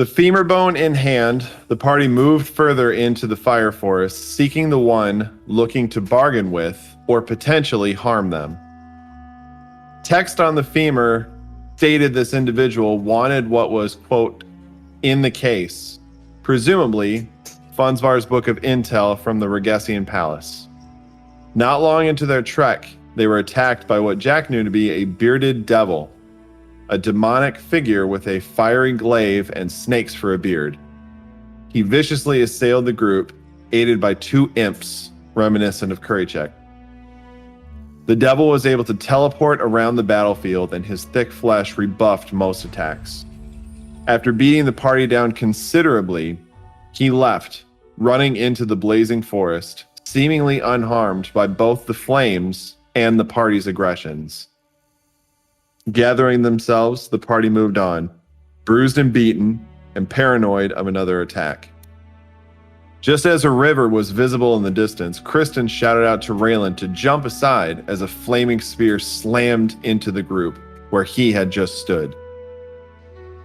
The femur bone in hand, the party moved further into the fire forest, seeking the one looking to bargain with or potentially harm them. Text on the femur stated this individual wanted what was, quote, in the case, presumably Funzvar's book of intel from the Regessian Palace. Not long into their trek, they were attacked by what Jack knew to be a bearded devil, a demonic figure with a fiery glaive and snakes for a beard. He viciously assailed the group, aided by two imps reminiscent of Kuricek. The devil was able to teleport around the battlefield, and his thick flesh rebuffed most attacks. After beating the party down considerably, he left, running into the blazing forest, seemingly unharmed by both the flames and the party's aggressions. Gathering themselves, the party moved on, bruised and beaten, and paranoid of another attack. Just as a river was visible in the distance, Kristen shouted out to Rayland to jump aside as a flaming spear slammed into the group where he had just stood.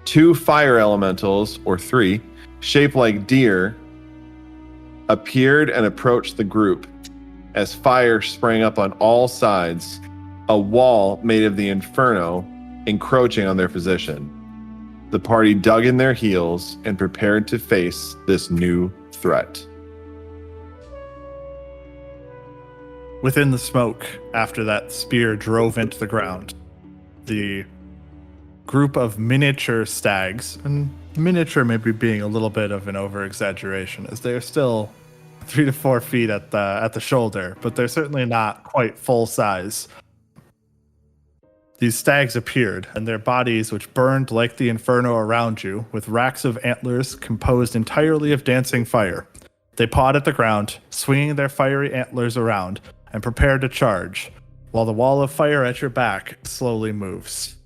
Two fire elementals, or three, shaped like deer, appeared and approached the group. As fire sprang up on all sides, a wall made of the inferno encroaching on their position. The party dug in their heels and prepared to face this new threat. Within the smoke, after that spear drove into the ground, the group of miniature stags, and miniature maybe being a little bit of an over-exaggeration, as they're still 3 to 4 feet at the shoulder, but they're certainly not quite full size. These stags appeared, and their bodies, which burned like the inferno around you, with racks of antlers composed entirely of dancing fire. They pawed at the ground, swinging their fiery antlers around, and prepared to charge, while the wall of fire at your back slowly moves.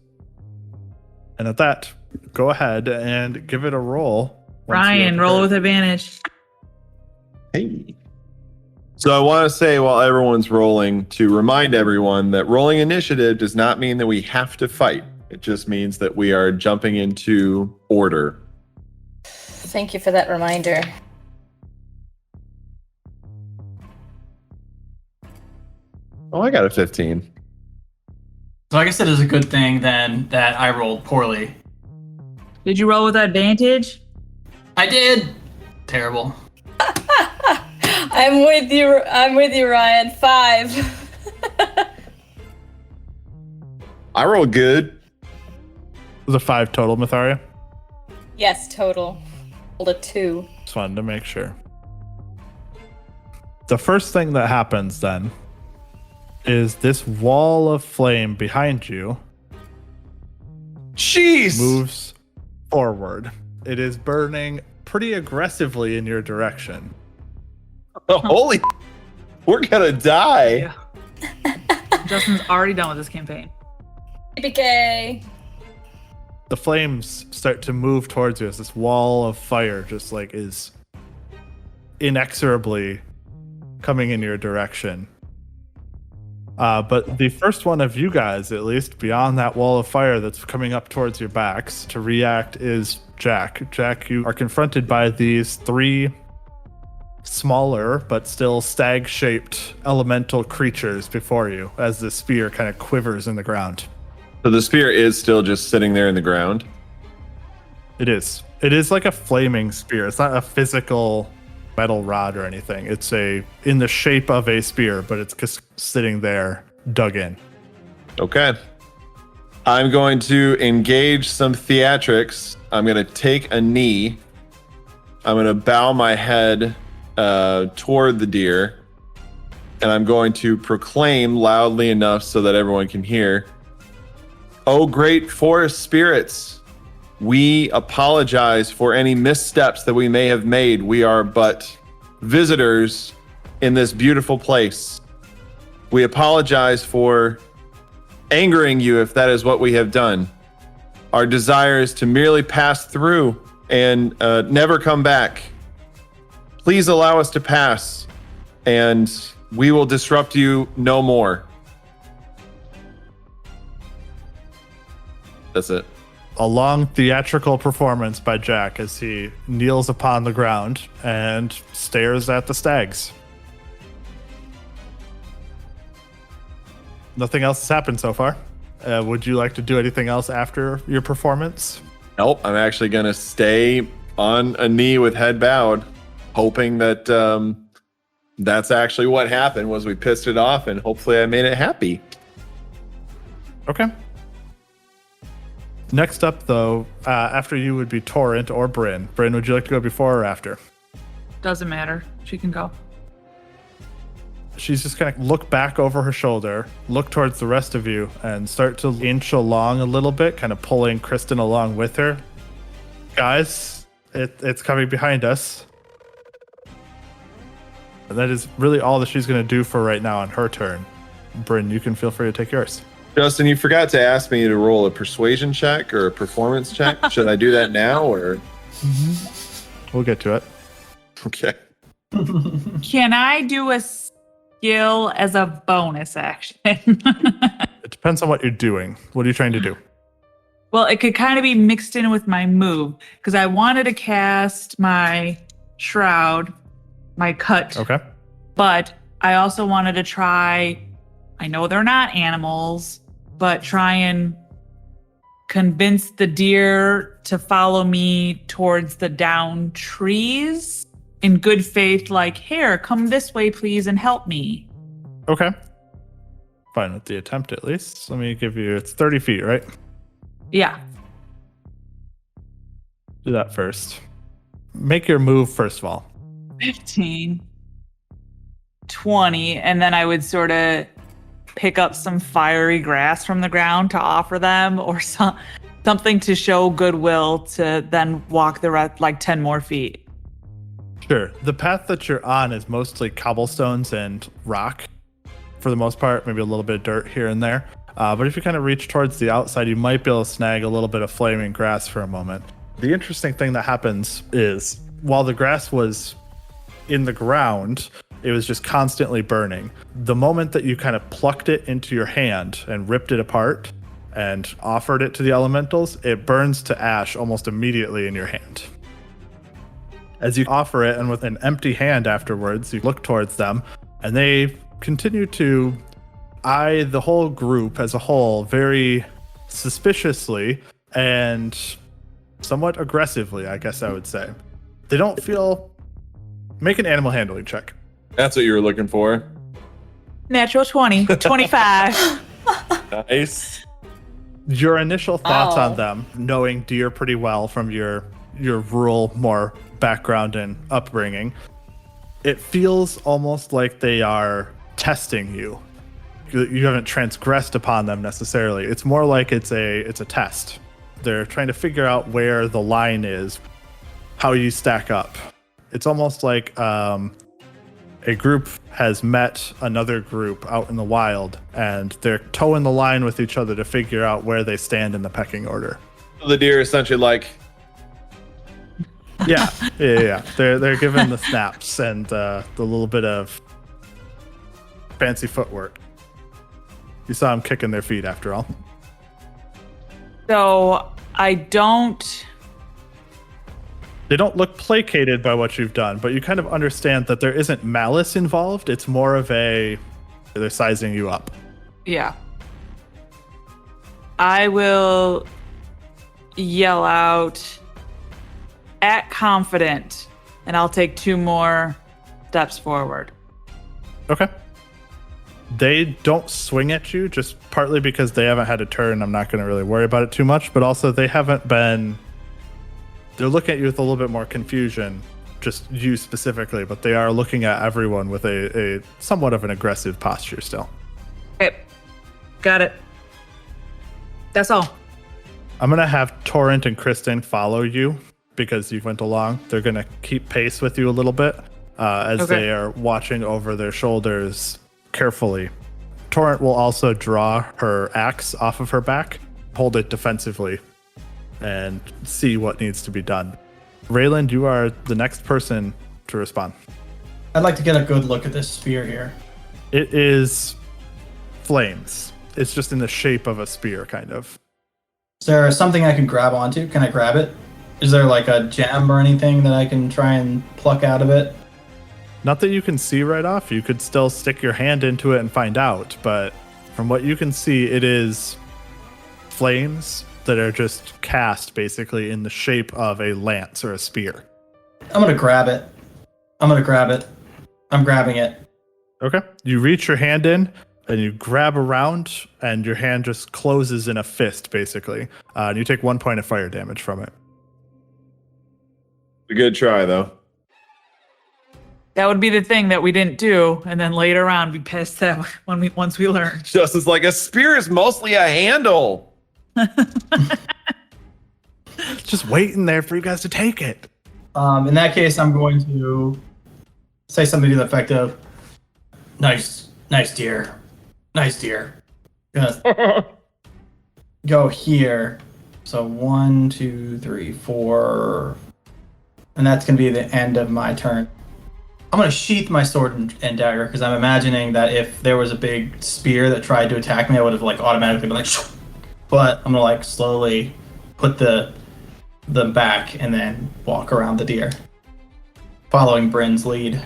And at that, go ahead and give it a roll. Ryan, roll with advantage. Hey. So I want to say, while everyone's rolling, to remind everyone that rolling initiative does not mean that we have to fight. It just means that we are jumping into order. Thank you for that reminder. Oh, I got a 15. So I guess it is a good thing then that I rolled poorly. Did you roll with advantage? I did. Terrible. I'm with you, Ryan. 5. I rolled good. Was a 5 total, Myetharia? Yes, total. Rolled a 2. Just wanted to make sure. The first thing that happens then is this wall of flame behind you moves forward. It is burning pretty aggressively in your direction. Holy, we're gonna die. Yeah. Justin's already done with this campaign. APK. The flames start to move towards you as this wall of fire just like is inexorably coming in your direction. But the first one of you guys, at least beyond that wall of fire that's coming up towards your backs to react, is Jack. Jack, you are confronted by these 3 smaller but still stag-shaped elemental creatures before you as the spear kind of quivers in the ground. So the spear is still just sitting there in the ground? It is. It is like a flaming spear. It's not a physical metal rod or anything. It's in the shape of a spear, but it's just sitting there dug in. Okay. I'm going to engage some theatrics. I'm going to take a knee. I'm going to bow my head toward the deer, and I'm going to proclaim loudly enough so that everyone can hear, "Oh, great forest spirits, we apologize for any missteps that we may have made. We are but visitors in this beautiful place. We apologize for angering you if that is what we have done. Our desire is to merely pass through and never come back. Please allow us to pass, and we will disrupt you no more." That's it. A long theatrical performance by Jack as he kneels upon the ground and stares at the stags. Nothing else has happened so far. Would you like to do anything else after your performance? Nope, I'm actually going to stay on a knee with head bowed, hoping that that's actually what happened, was we pissed it off, and hopefully I made it happy. Okay. Next up, though, after you would be Torrent or Bryn. Bryn, would you like to go before or after? Doesn't matter. She can go. She's just going to look back over her shoulder, look towards the rest of you, and start to inch along a little bit, kind of pulling Kristen along with her. Guys, it's coming behind us. And that is really all that she's going to do for right now on her turn. Bryn, you can feel free to take yours. Justin, you forgot to ask me to roll a persuasion check or a performance check. Should I do that now or? We'll get to it. Okay. Can I do a skill as a bonus action? It depends on what you're doing. What are you trying to do? Well, it could kind of be mixed in with my move because I wanted to cast my shroud, my cut. Okay. But I also wanted to try, I know they're not animals, but try and convince the deer to follow me towards the downed trees in good faith, like, here, come this way, please, and help me. Okay. Fine with the attempt, at least. Let me give you, it's 30 feet, right? Yeah. Do that first. Make your move, first of all. 15, 20, and then I would sort of pick up some fiery grass from the ground to offer them, or something to show goodwill, to then walk the rest, like 10 more feet. Sure. The path that you're on is mostly cobblestones and rock for the most part, maybe a little bit of dirt here and there. But if you kind of reach towards the outside, you might be able to snag a little bit of flaming grass for a moment. The interesting thing that happens is while the grass was in the ground, it was just constantly burning. The moment that you kind of plucked it into your hand and ripped it apart and offered it to the elementals, it burns to ash almost immediately in your hand. As you offer it, and with an empty hand afterwards, you look towards them, and they continue to eye the whole group as a whole very suspiciously and somewhat aggressively, I guess I would say. They don't feel... Make an animal handling check. That's what you were looking for. Natural 20, 25. Nice. Your initial thoughts Wow. on them, knowing deer pretty well from your rural more background and upbringing, it feels almost like they are testing you. You haven't transgressed upon them necessarily. It's more like it's a test. They're trying to figure out where the line is, how you stack up. It's almost like a group has met another group out in the wild, and they're toeing the line with each other to figure out where they stand in the pecking order. The deer essentially like, Yeah. They're given the snaps and the little bit of fancy footwork. You saw them kicking their feet after all. So I don't... They don't look placated by what you've done, but you kind of understand that there isn't malice involved. It's more of they're sizing you up. Yeah. I will yell out, act confident, and I'll take 2 more steps forward. Okay. They don't swing at you, just partly because they haven't had a turn. I'm not going to really worry about it too much, but also they haven't been... They're looking at you with a little bit more confusion, just you specifically, but they are looking at everyone with a somewhat of an aggressive posture still. Okay. Got it. That's all. I'm going to have Torrent and Kristen follow you because you went along. They're going to keep pace with you a little bit as Okay. they are watching over their shoulders carefully. Torrent will also draw her axe off of her back, hold it defensively, and see what needs to be done. Rayland, you are the next person to respond. I'd like to get a good look at this spear here. It is flames. It's just in the shape of a spear, kind of. Is there something I can grab onto? Can I grab it? Is there like a gem or anything that I can try and pluck out of it? Not that you can see right off. You could still stick your hand into it and find out, but from what you can see, it is flames that are just cast basically in the shape of a lance or a spear. I'm gonna grab it. I'm grabbing it. Okay. You reach your hand in and you grab around, and your hand just closes in a fist, basically. And you take 1 point of fire damage from it. A good try, though. That would be the thing that we didn't do, and then later on be pissed that once we learn. Just as like a spear is mostly a handle. Just waiting there for you guys to take it. In that case, I'm going to say something to the effect of, nice deer. Nice deer. Gonna go here. So 1, 2, 3, 4. And that's going to be the end of my turn. I'm going to sheath my sword and dagger, because I'm imagining that if there was a big spear that tried to attack me, I would have like automatically been like, shoo. But I'm going to like slowly put them back and then walk around the deer, following Bryn's lead. And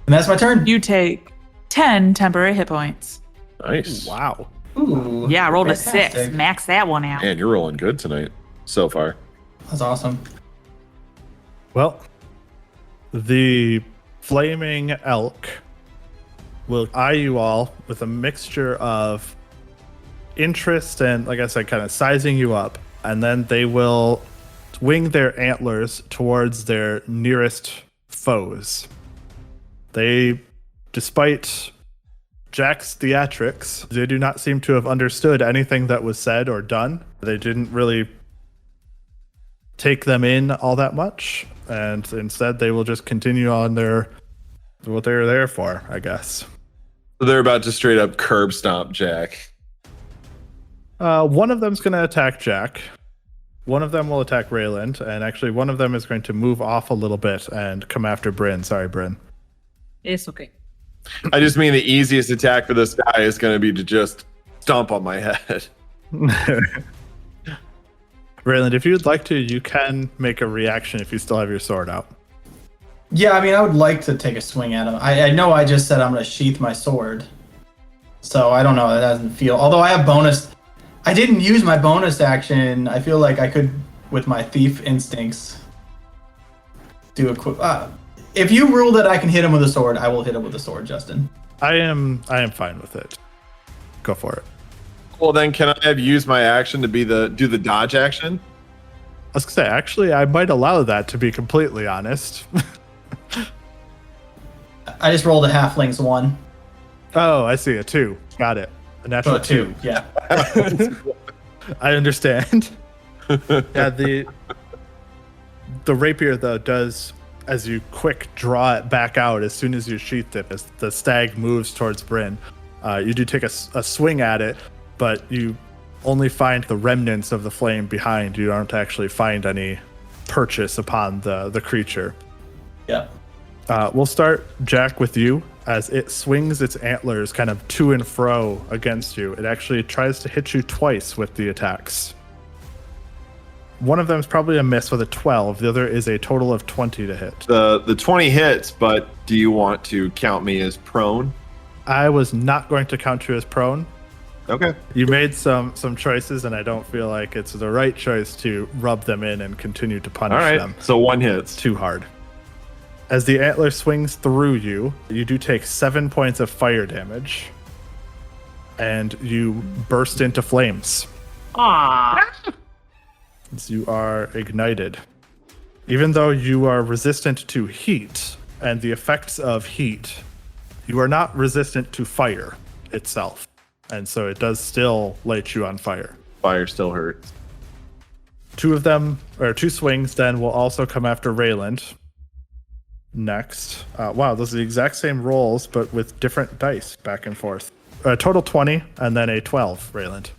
that's my turn. You take 10 temporary hit points. Nice. Wow. Ooh, Yeah, I rolled a fantastic. 6. Max that one out. Man, you're rolling good tonight so far. That's awesome. Well, the flaming elk will eye you all with a mixture of interest and, like I said, kind of sizing you up. And then they will wing their antlers towards their nearest foes. They, despite Jack's theatrics, they do not seem to have understood anything that was said or done. They didn't really take them in all that much, and instead they will just continue on what they're there for, I guess. So they're about to straight up curb stomp Jack. One of them's going to attack Jack. One of them will attack Rayland, and actually one of them is going to move off a little bit and come after Bryn. Sorry, Bryn. It's okay. I just mean the easiest attack for this guy is going to be to just stomp on my head. Rayland, if you'd like to, you can make a reaction if you still have your sword out. Yeah, I mean, I would like to take a swing at him. I know I just said I'm going to sheath my sword. So I don't know. That doesn't feel... Although I have bonus... I didn't use my bonus action. I feel like I could, with my thief instincts, do a quick... if you rule that I can hit him with a sword, I will hit him with a sword, Justin. I am fine with it. Go for it. Well, then can I have used my action to do the dodge action? I was gonna say, actually, I might allow that, to be completely honest. I just rolled a halfling's 1. Oh, I see, a 2. Got it. A natural 2, yeah. I understand. Yeah, the rapier, though, does, as you quick draw it back out as soon as you sheathed it, as the stag moves towards Bryn, you do take a swing at it, but you only find the remnants of the flame behind. You don't actually find any purchase upon the creature. Yeah. We'll start, Jack, with you. As it swings its antlers kind of to and fro against you, it actually tries to hit you twice with the attacks. One of them is probably a miss with a 12. The other is a total of 20 to hit. The 20 hits, but do you want to count me as prone? I was not going to count you as prone. Okay. You made some choices, and I don't feel like it's the right choice to rub them in and continue to punish All right. them. So 1 hits. Too hard. As the antler swings through you, you do take 7 points of fire damage, and you burst into flames. Ah. As you are ignited. Even though you are resistant to heat and the effects of heat, you are not resistant to fire itself. And so it does still light you on fire. Fire still hurts. 2 swings then will also come after Rayland. Next. Wow, those are the exact same rolls, but with different dice back and forth. A total 20 and then a 12, Rayland.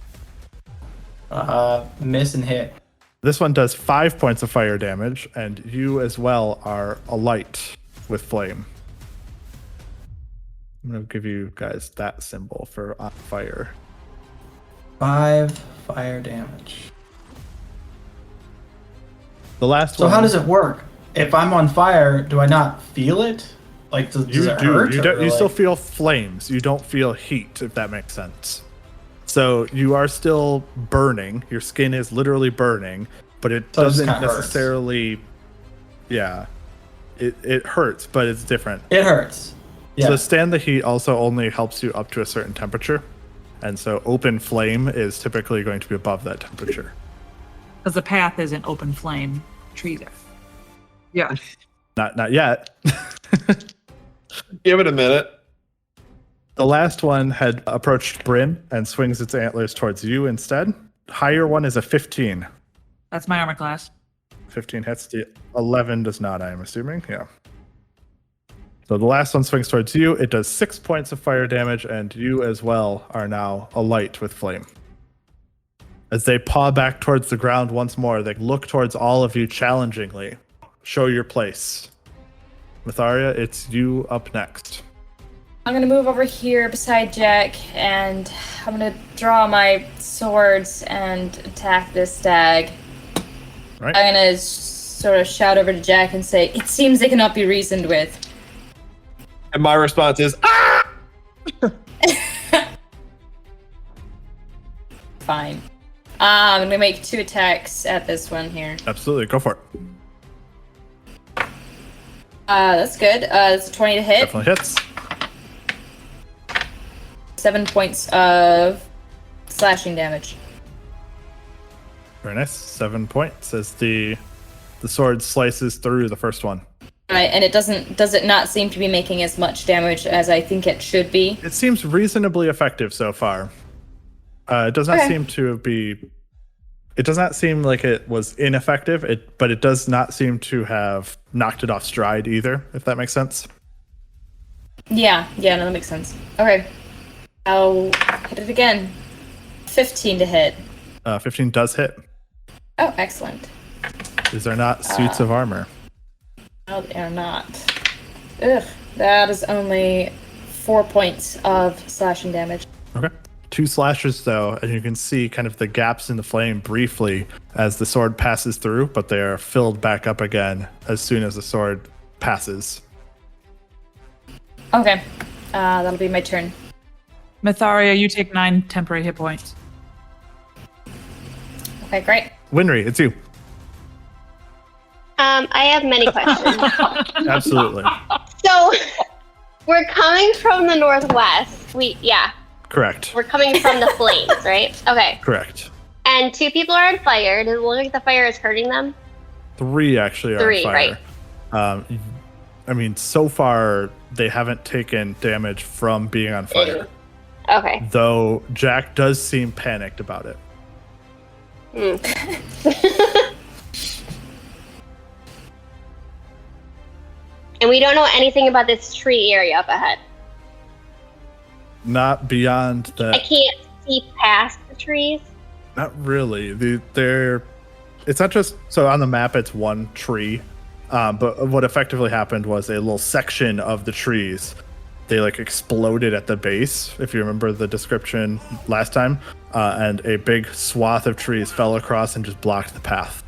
Miss and hit. This one does 5 points of fire damage, and you as well are alight with flame. I'm going to give you guys that symbol for on fire. 5 fire damage. The last So one. how does it work? If I'm on fire, do I not feel it? Like, does it hurt? You still feel flames. You don't feel heat, if that makes sense. So you are still burning. Your skin is literally burning, but it So it just doesn't kinda hurts. necessarily. Yeah, it hurts, but it's different. It hurts. Yeah. So stand the heat also only helps you up to a certain temperature, and so open flame is typically going to be above that temperature. Because the path isn't open flame. Trees are. Yeah. Not yet. Give it a minute. The last one had approached Bryn and swings its antlers towards you instead. Higher one is a 15. That's my armor class. 15 hits. The 11 does not, I am assuming. Yeah. So the last one swings towards you. It does 6 points of fire damage, and you as well are now alight with flame. As they paw back towards the ground once more, they look towards all of you challengingly. Show your place. Myetharia, it's you up next. I'm gonna move over here beside Jack, and I'm gonna draw my swords and attack this stag. Right. I'm gonna sort of shout over to Jack and say, "It seems they cannot be reasoned with." And my response is, ah! Fine. I'm gonna make 2 attacks at this one here. Absolutely, go for it. That's good. That's a 20 to hit. Definitely hits. 7 points of slashing damage. Very nice. 7 points as the sword slices through the first one. Right, and does it not seem to be making as much damage as I think it should be? It seems reasonably effective so far. It does not seem to be. It does not seem like it was ineffective. But it does not seem to have knocked it off stride either. If that makes sense. Yeah, no, that makes sense. Okay, I'll hit it again. 15 to hit. 15 does hit. Oh, excellent. These are not suits of armor. No, they are not. Ugh, that is only 4 points of slashing damage. Okay. 2 slashes though, and you can see kind of the gaps in the flame briefly as the sword passes through, but they are filled back up again as soon as the sword passes. Okay, that'll be my turn. Myetharia, you take 9 temporary hit points. Okay, great. Winry, it's you. I have many questions. Absolutely. So, we're coming from the northwest. Correct. We're coming from the flames, right? Okay. Correct. And 2 people are on fire. Does it look like the fire is hurting them? 3 actually are 3, on fire. right. I mean, so far they haven't taken damage from being on fire. Okay. Though Jack does seem panicked about it. And we don't know anything about this tree area up ahead. Not beyond I that. can't see past the trees. Not really. It's not just so on the map. It's one tree, but what effectively happened was a little section of the trees. They like exploded at the base, if you remember the description last time, and a big swath of trees fell across and just blocked the path.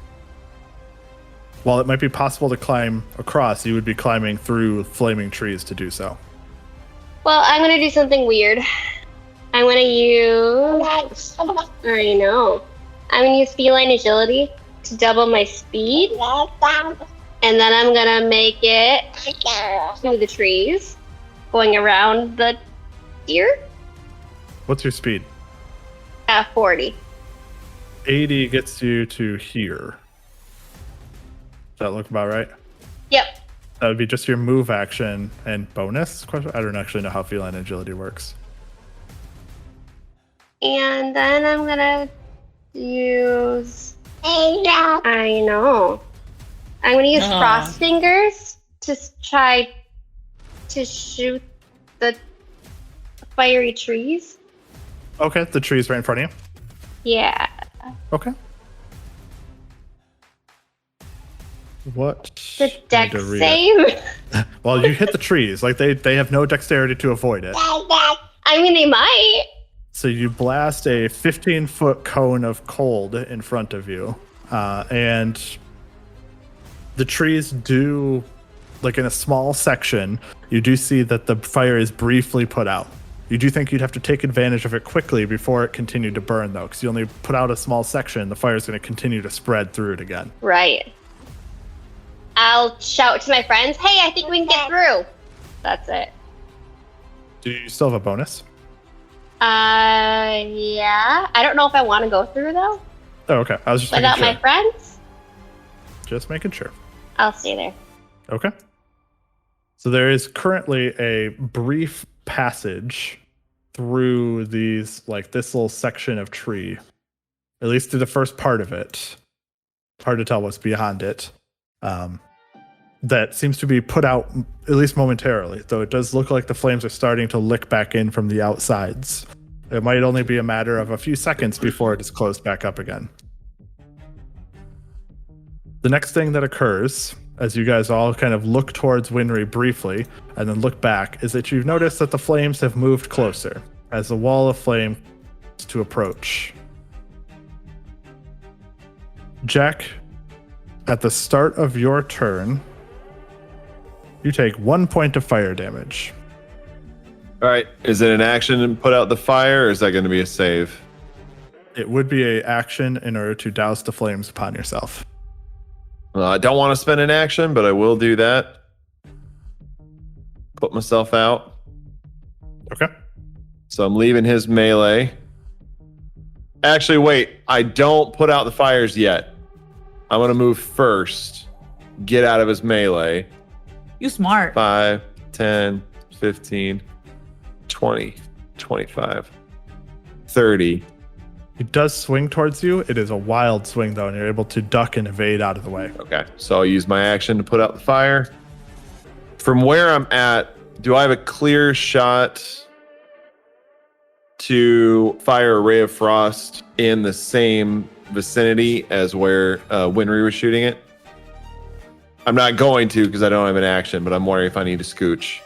While it might be possible to climb across, you would be climbing through flaming trees to do so. Well, I'm gonna do something weird. I'm gonna use. I already know. I'm gonna use feline agility to double my speed, and then I'm gonna make it through the trees, going around the deer. What's your speed? 40. 80 gets you to here. Does that look about right? Yep. That would be just your move action and bonus. Question. I don't actually know how feline agility works. And then I'm gonna use. I know. I'm gonna use frost fingers to try to shoot the fiery trees. Okay, the tree's right in front of you. Yeah. Okay. What? The I need dex to read save. it. Well, you hit the trees. Like they have no dexterity to avoid it. I mean, they might. So you blast a 15-foot cone of cold in front of you, and The trees do, like in a small section, you do see that the fire is briefly put out. You do think you'd have to take advantage of it quickly before it continued to burn, though, because you only put out a small section. The fire is going to continue to spread through it again. Right. I'll shout to my friends, hey, I think we can get through. That's it. Do you still have a bonus? Yeah. I don't know if I want to go through, though. Oh, okay. I was just making Without sure. my friends? Just making sure. I'll stay there. Okay. So there is currently a brief passage through these, like this little section of tree, at least through the first part of it. Hard to tell what's beyond it. That seems to be put out at least momentarily, though it does look like the flames are starting to lick back in from the outsides. It might only be a matter of a few seconds before it is closed back up again. The next thing that occurs, as you guys all kind of look towards Winry briefly and then look back, is that you've noticed that the flames have moved closer as the wall of flame starts to approach. Jack, at the start of your turn, you take 1 point of fire damage. All right. Is it an action and put out the fire, or is that going to be a save? It would be an action in order to douse the flames upon yourself. I don't want to spend an action, but I will do that. Put myself out. Okay. So I'm leaving his melee. Actually, wait. I don't put out the fires yet. I'm going to move first. Get out of his melee. You smart. 5, 10, 15, 20, 25, 30. It does swing towards you. It is a wild swing, though, and you're able to duck and evade out of the way. Okay. So I'll use my action to put out the fire. From where I'm at, do I have a clear shot to fire a ray of frost in the same vicinity as where Winry was shooting it? I'm not going to because I don't have an action, but I'm wondering if I need to scooch.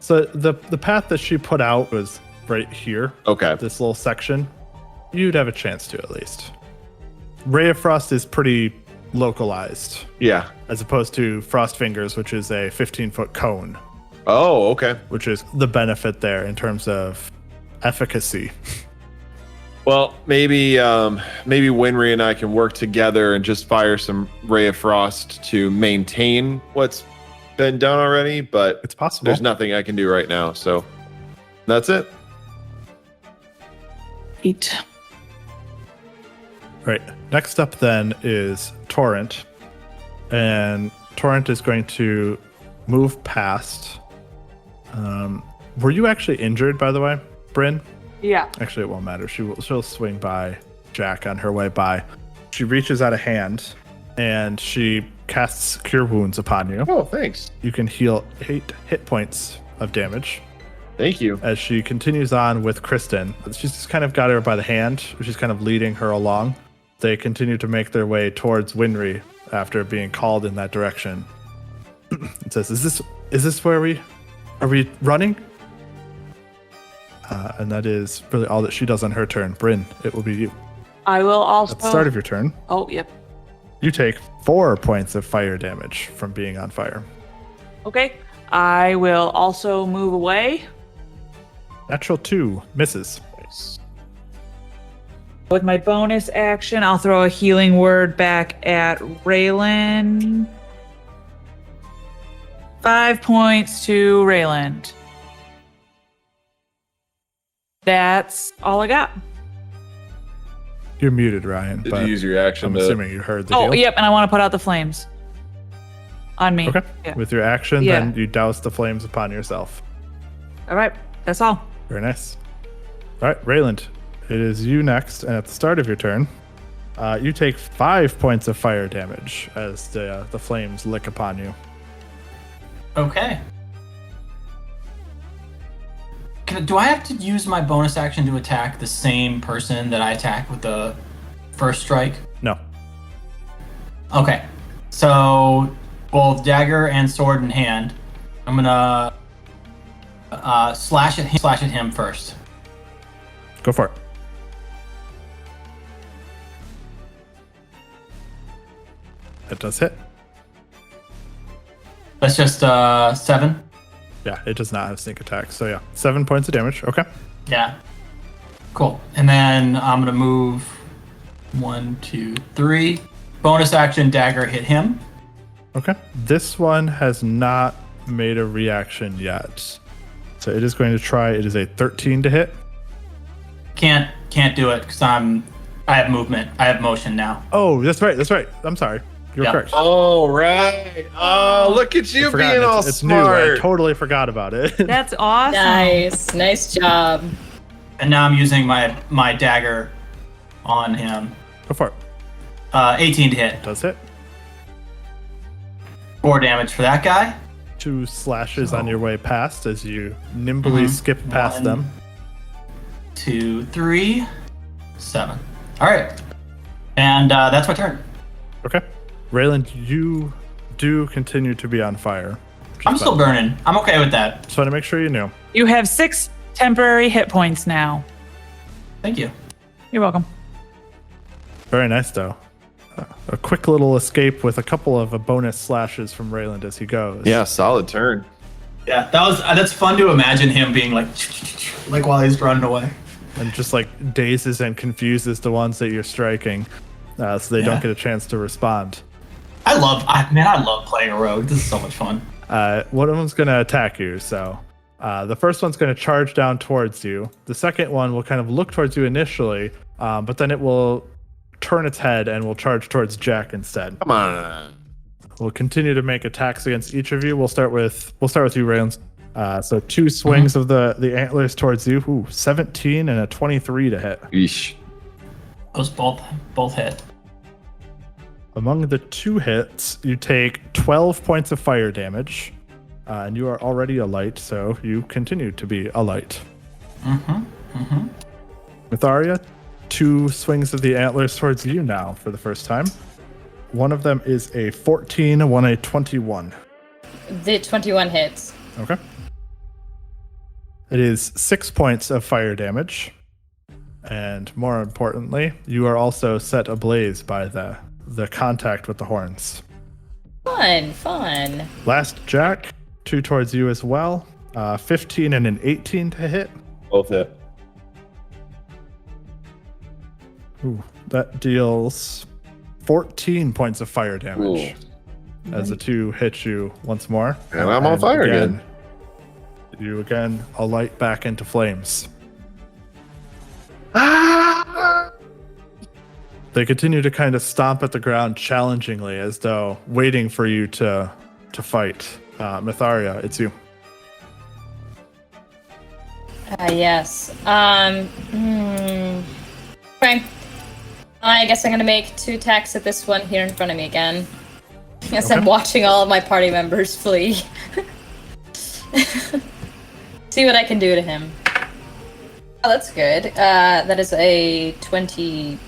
So the path that she put out was right here. Okay. This little section. You'd have a chance to, at least. Ray of Frost is pretty localized, Yeah. as opposed to Frost Fingers, which is a 15-foot cone, Oh, okay. which is the benefit there in terms of efficacy. Well, maybe Winry and I can work together and just fire some ray of frost to maintain what's been done already, but It's possible. there's nothing I can do right now, so that's it. 8. Right. Next up then is Torrent. And Torrent is going to move past. Were you actually injured, by the way, Bryn? Yeah. Actually, it won't matter. She'll swing by Jack on her way by. She reaches out a hand and she casts Cure Wounds upon you. Oh, thanks. You can heal 8 hit points of damage. Thank you. As she continues on with Kristen. She's just kind of got her by the hand. She's kind of leading her along. They continue to make their way towards Winry after being called in that direction. It says, is this where are we running? And that is really all that she does on her turn. Bryn, it will be you. I will also. At the start of your turn, Oh, yep. you take 4 points of fire damage from being on fire. Okay. I will also move away. Natural 2 misses. Nice. With my bonus action, I'll throw a healing word back at Rayland. 5 points to Rayland. That's all I got. You're muted, Ryan. Did but you use your action I'm to... assuming you heard the Oh, heal. yep, and I want to put out the flames on me. Okay. Yeah. With your action, Yeah. then you douse the flames upon yourself. All right, that's all. Very nice. All right, Rayland, it is you next. And at the start of your turn, you take 5 points of fire damage as the flames lick upon you. Okay. Do I have to use my bonus action to attack the same person that I attacked with the first strike? No. Okay. So, both dagger and sword in hand, I'm gonna slash at him first. Go for it. It does hit. That's just 7. Yeah, it does not have sneak attack. So yeah, 7 points of damage. Okay. Yeah. Cool. And then I'm gonna move 1, 2, 3. Bonus action dagger hit him. Okay. This one has not made a reaction yet. So it is going to try. It is a 13 to hit. Can't do it because I have movement. I have motion now. Oh, that's right. That's right. I'm sorry. You're Yeah. correct. Oh, right. Oh, look at you Forgotten. being all It's new. smart. I totally forgot about it. That's awesome. Nice job. And now I'm using my dagger on him. Go for it. 18 to hit. Does hit. 4 damage for that guy. 2 slashes on your way past as you nimbly skip past 1, them. 2, 3, 7. All right. And that's my turn. Okay. Rayland, you do continue to be on fire. I'm still burning. I'm okay with that. Just want to make sure you knew. You have 6 temporary hit points now. Thank you. You're welcome. Very nice, though. A quick little escape with a couple of bonus slashes from Rayland as he goes. Yeah, solid turn. Yeah, that's fun to imagine him being like while he's running away. And just like dazes and confuses the ones that you're striking, so they don't get a chance to respond. I love playing a rogue. This is so much fun. One of them's going to attack you, so the first one's going to charge down towards you. The second one will kind of look towards you initially, but then it will turn its head and will charge towards Jack instead. Come on. We'll continue to make attacks against each of you. We'll start with you, Rayland. So 2 swings of the antlers towards you. Ooh, 17 and a 23 to hit. Yeesh. Those both hit. Among the 2 hits, you take 12 points of fire damage, and you are already a light, so you continue to be a light. Myetharia, 2 swings of the antlers towards you now for the first time. One of them is a 14, one a 21. The 21 hits. Okay. It is 6 points of fire damage. And more importantly, you are also set ablaze by the contact with the horns. Fun. Last Jack, 2 towards you as well. 15 and an 18 to hit. Both hit. Ooh, that deals 14 points of fire damage as the 2 hit you once more. And I'm on fire again. You again alight back into flames. They continue to kind of stomp at the ground challengingly as though waiting for you to fight. Myetharia, it's you. Yes. Okay. I guess I'm gonna make 2 attacks at this one here in front of me again. Yes, I'm watching all of my party members flee. See what I can do to him. Oh, that's good. That is a 21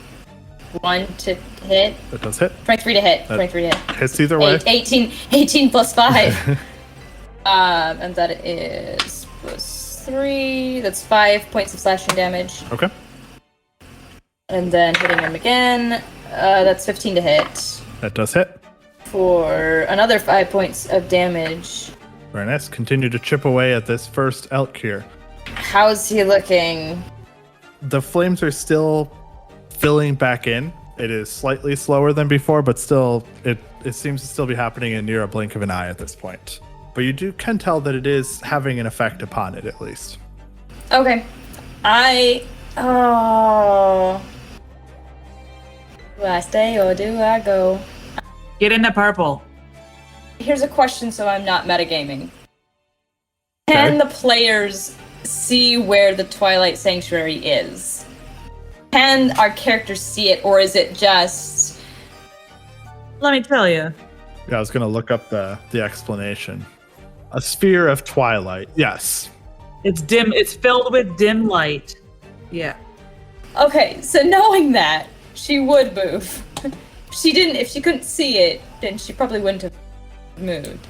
to hit. That does hit. 23 to hit. 23 to hit. Hits either way. 18 plus 5. And that is plus 3. That's 5 points of slashing damage. Okay. And then hitting him again. That's 15 to hit. That does hit. For another 5 points of damage. Very nice. Continue to chip away at this first elk here. How's he looking? The flames are still filling back in. It is slightly slower than before, but still, it seems to still be happening in near a blink of an eye at this point. But you can tell that it is having an effect upon it, at least. Okay. Do I stay or do I go? Get into purple. Here's a question so I'm not metagaming. Can the players see where the Twilight Sanctuary is? Can our characters see it, or is it just... Let me tell you. Yeah, I was going to look up the explanation. A sphere of twilight. Yes. It's dim. It's filled with dim light. Yeah. Okay, so knowing that, she would move. If she couldn't see it, then she probably wouldn't have moved.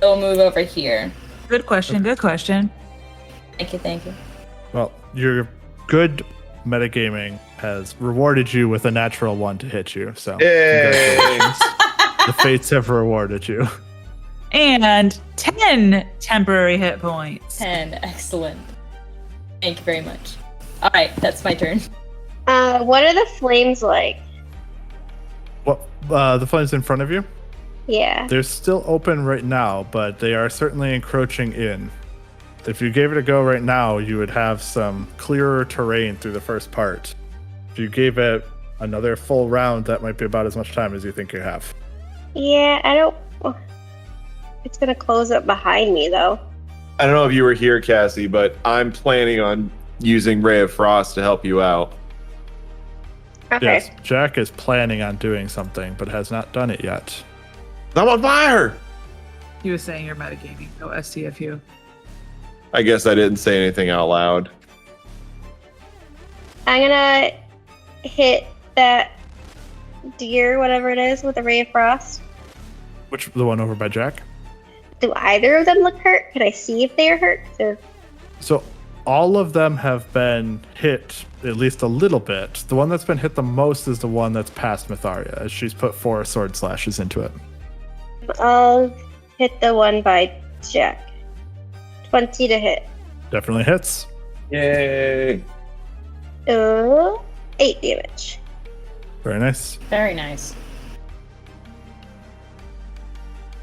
So we'll move over here. Good question. Good question. Thank you. Well, your good metagaming has rewarded you with a natural 1 to hit you. So Yay. congratulations. The fates have rewarded you. And 10 temporary hit points. 10. Excellent. Thank you very much. All right, that's my turn. What are the flames like? What, the flames in front of you? Yeah. They're still open right now, but they are certainly encroaching in. If you gave it a go right now, you would have some clearer terrain through the first part. If you gave it another full round, that might be about as much time as you think you have. Yeah, I don't... It's gonna close up behind me, though. I don't know if you were here, Cassie, but I'm planning on using Ray of Frost to help you out. Okay. Yes, Jack is planning on doing something, but has not done it yet. I'm on fire! He was saying you're metagaming, so STFU. I guess I didn't say anything out loud. I'm gonna hit that deer, whatever it is, with a ray of frost. Which, the one over by Jack? Do either of them look hurt? Can I see if they are hurt? So all of them have been hit at least a little bit. The one that's been hit the most is the one that's past Myetharia, as she's put 4 sword slashes into it. I'll hit the one by Jack. 20 to hit. Definitely hits. Yay! 8 damage. Very nice. Very nice.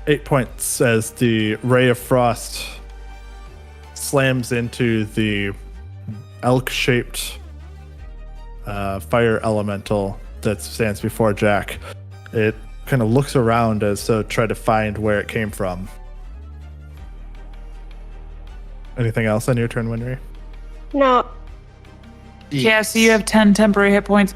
8 points as the Ray of Frost slams into the elk-shaped fire elemental that stands before Jack. It kind of looks around as to try to find where it came from. Anything else on your turn, Winry? No. Cassie, you have 10 temporary hit points.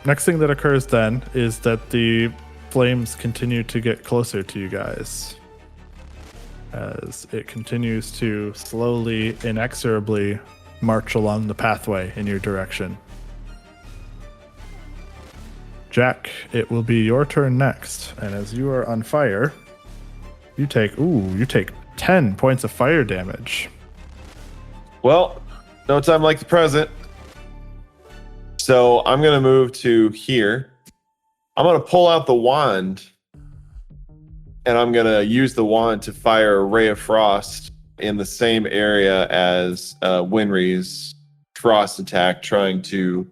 Next thing that occurs then is that the flames continue to get closer to you guys as it continues to slowly, inexorably march along the pathway in your direction. Jack, it will be your turn next, and as you are on fire, you take 10 points of fire damage. Well, no time like the present. So I'm going to move to here. I'm going to pull out the wand, and I'm going to use the wand to fire a ray of frost in the same area as Winry's frost attack, trying to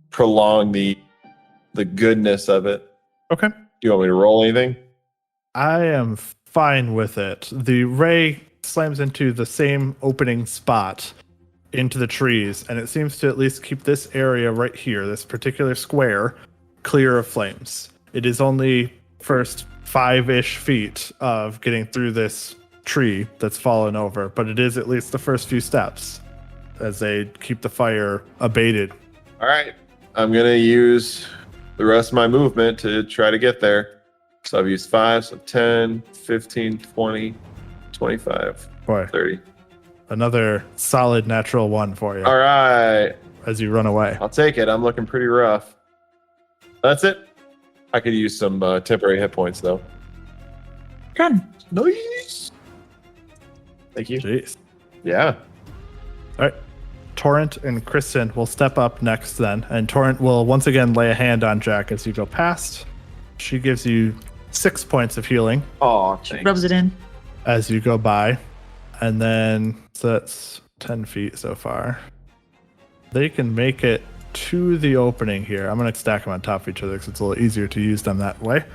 prolong the goodness of it. Okay. Do you want me to roll anything? I am fine with it. The ray slams into the same opening spot into the trees, and it seems to at least keep this area right here, this particular square, clear of flames. It is only first 5-ish feet of getting through this tree that's fallen over, but it is at least the first few steps as they keep the fire abated. All right. I'm going to use the rest of my movement to try to get there. So I've used 5, so 10, 15, 20, 25, Boy, 30. another solid natural 1 for you All right. as you run away. I'll take it. I'm looking pretty rough. That's it. I could use some temporary hit points, though. Done. Nice. Thank you. Jeez. Yeah. All right. Torrent and Kristen will step up next then, and Torrent will once again lay a hand on Jack as you go past. She gives you 6 points of healing Oh, Rubs it in. as you go by, and then so that's 10 feet so far. They can make it to the opening here. I'm going to stack them on top of each other because it's a little easier to use them that way.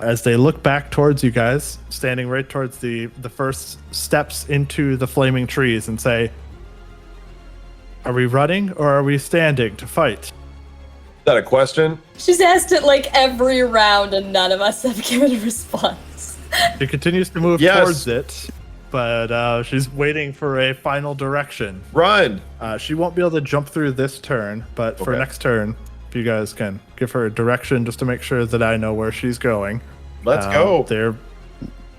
As they look back towards you guys, standing right towards the first steps into the flaming trees, and say, are we running or are we standing to fight? Is that a question? She's asked it like every round, and none of us have given a response. She continues to move Yes. towards it, but she's waiting for a final direction. Run. She won't be able to jump through this turn, but for Okay. next turn, if you guys can give her a direction just to make sure that I know where she's going. Let's go. They're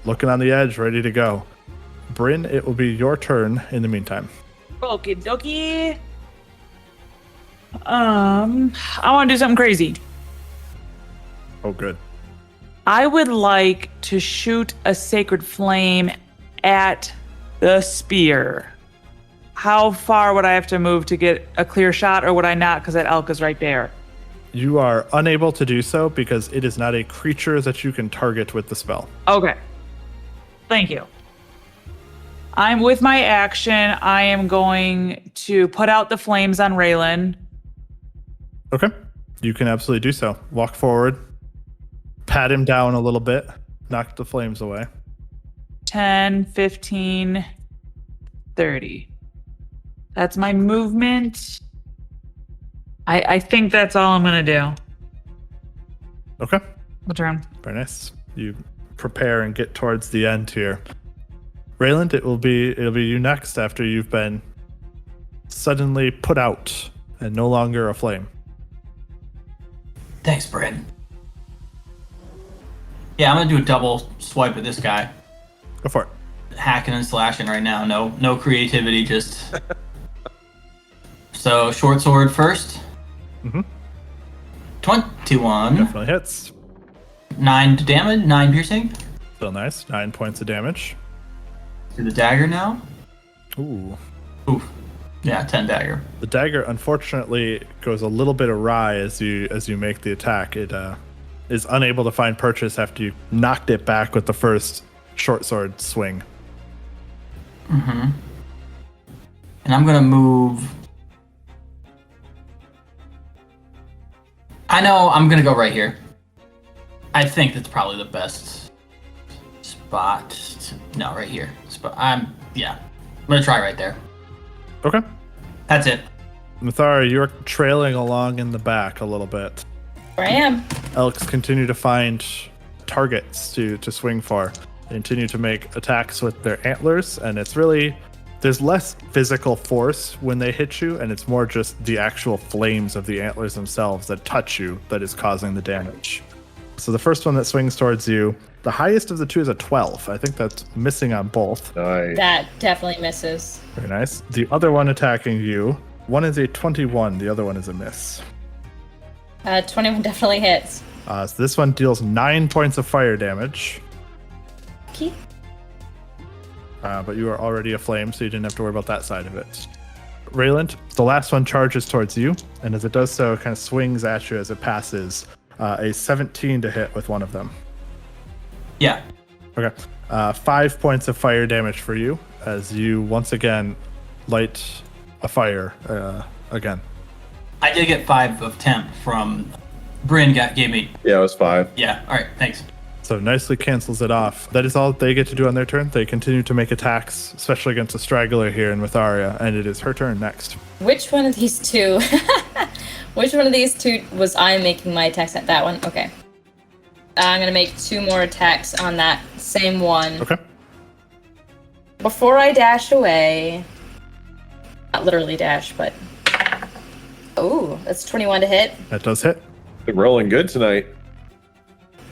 looking on the edge, ready to go. Bryn, it will be your turn in the meantime. Okie dokie. I want to do something crazy. Oh, good. I would like to shoot a sacred flame at the spear. How far would I have to move to get a clear shot, or would I not because that elk is right there? You are unable to do so because it is not a creature that you can target with the spell. Okay. Thank you. I'm with my action. I am going to put out the flames on Rayland. Okay. You can absolutely do so. Walk forward, pat him down a little bit, knock the flames away. 10, 15, 30. That's my movement. I think that's all I'm going to do. Okay. We'll turn. Very nice. You prepare and get towards the end here. Rayland, it'll be you next after you've been suddenly put out and no longer a flame. Thanks, Bryn. Yeah, I'm gonna do a double swipe at this guy. Go for it. Hacking and slashing right now. No creativity, just. So short sword first. Mm-hmm. 21. Definitely hits. 9 damage, 9 piercing. Still nice. 9 points of damage. Do the dagger now. Ooh. Oof. Yeah, 10 dagger. The dagger unfortunately goes a little bit awry as you make the attack. It is unable to find purchase after you knocked it back with the first short sword swing. Mm-hmm. And I'm gonna move. I know I'm gonna go right here. I think that's probably the best spot. No, right here. I'm gonna try right there. Okay. That's it. Myetharia, you're trailing along in the back a little bit. Where I am. Elks continue to find targets to swing for. They continue to make attacks with their antlers, and it's really, there's less physical force when they hit you, and it's more just the actual flames of the antlers themselves that touch you that is causing the damage. So the first one that swings towards you, the highest of the two is a 12. I think that's missing on both. Nice. That definitely misses. Very nice. The other one attacking you, one is a 21, the other one is a miss. 21 definitely hits. So this one deals 9 points of fire damage. Okay. But you are already aflame, so you didn't have to worry about that side of it. Rayland, the last one charges towards you, and as it does so, it kind of swings at you as it passes. A 17 to hit with one of them. Yeah. Okay. 5 points of fire damage for you as you once again light a fire again. I did get 5 of temp from Bryn gave me. Yeah, it was 5. Yeah, alright, thanks. So nicely cancels it off. That is all they get to do on their turn. They continue to make attacks, especially against a straggler here in Myetharia, and it is her turn next. Which one of these two? Which one of these two was I making my attacks at? That one? Okay. I'm gonna make 2 more attacks on that same one. Okay. Before I dash away, not literally dash, but oh, that's 21 to hit. That does hit. Been rolling good tonight.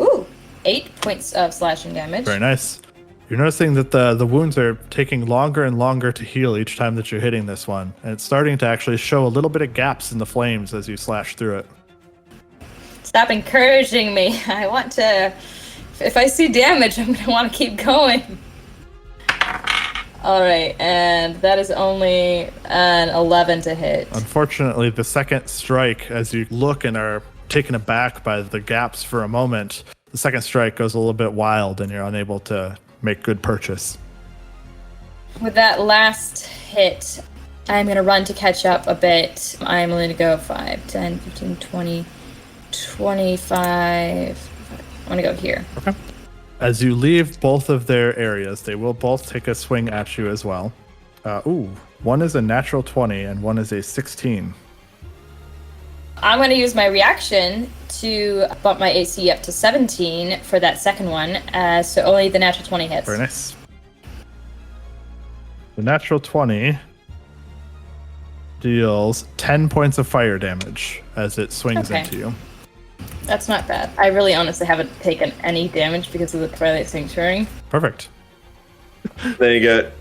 Ooh, 8 points of slashing damage. Very nice. You're noticing that the wounds are taking longer and longer to heal each time that you're hitting this one, and it's starting to actually show a little bit of gaps in the flames as you slash through it. Stop encouraging me. I want to. If I see damage, I'm gonna want to keep going. All right, and that is only an 11 to hit. Unfortunately, the second strike, as you look and are taken aback by the gaps for a moment, the second strike goes a little bit wild, and you're unable to make good purchase. With that last hit, I'm going to run to catch up a bit. I'm going to go 5, 10, 15, 20, 25. I'm going to go here. Okay. As you leave both of their areas, they will both take a swing at you as well. One is a natural 20 and one is a 16. I'm going to use my reaction to bump my AC up to 17 for that second one, so only the natural 20 hits. Very nice. The natural 20 deals 10 points of fire damage as it swings Okay. into you. That's not bad. I really honestly haven't taken any damage because of the Twilight Sanctuary. Perfect. Then you get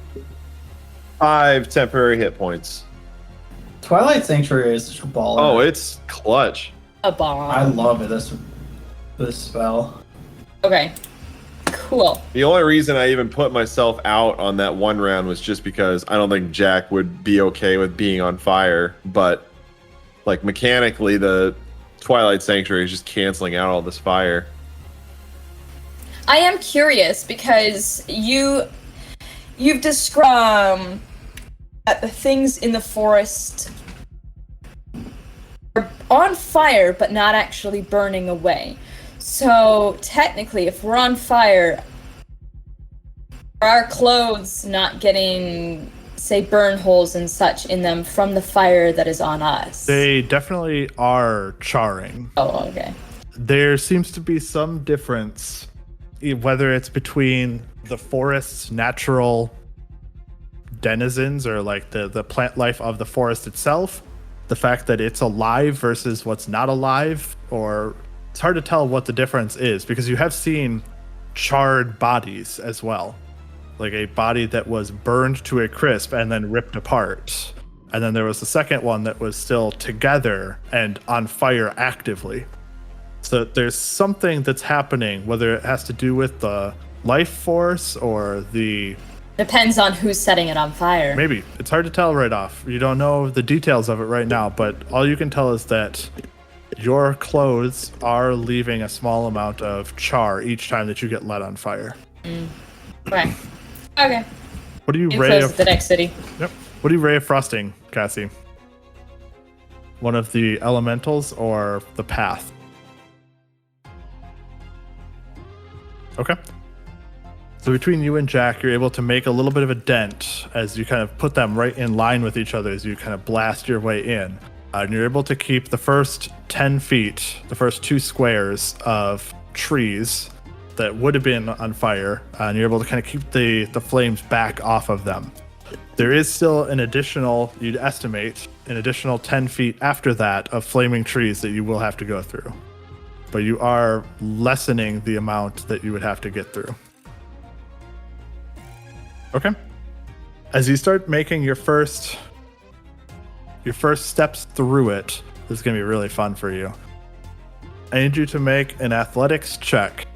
5 temporary hit points. Twilight Sanctuary is such a baller. Oh, it's clutch. A bomb. I love it. This spell. Okay. Cool. The only reason I even put myself out on that one round was just because I don't think Jack would be okay with being on fire. But, like, mechanically, the Twilight Sanctuary is just canceling out all this fire. I am curious because you've described that the things in the forest are on fire, but not actually burning away. So technically, if we're on fire, are our clothes not getting, say, burn holes and such in them from the fire that is on us? They definitely are charring. Oh, okay. There seems to be some difference, whether it's between the forest's natural denizens or like the plant life of the forest itself, the fact that it's alive versus what's not alive, or it's hard to tell what the difference is because you have seen charred bodies as well. Like a body that was burned to a crisp and then ripped apart. And then there was the second one that was still together and on fire actively. So there's something that's happening, whether it has to do with the life force or the... Depends on who's setting it on fire. Maybe. It's hard to tell right off. You don't know the details of it right now, but all you can tell is that your clothes are leaving a small amount of char each time that you get lit on fire. Right. Okay. What do you Too ray close of... to the next city. Yep. What do you ray of frosting, Cassie? One of the elementals or the path? Okay. So between you and Jack, you're able to make a little bit of a dent as you kind of put them right in line with each other as you kind of blast your way in. And you're able to keep the first 10 feet, the first 2 squares of trees that would have been on fire, and you're able to kind of keep the flames back off of them. There is still an additional, you'd estimate, an additional 10 feet after that of flaming trees that you will have to go through. But you are lessening the amount that you would have to get through. Okay. As you start making your first steps through it, this is going to be really fun for you. I need you to make an athletics check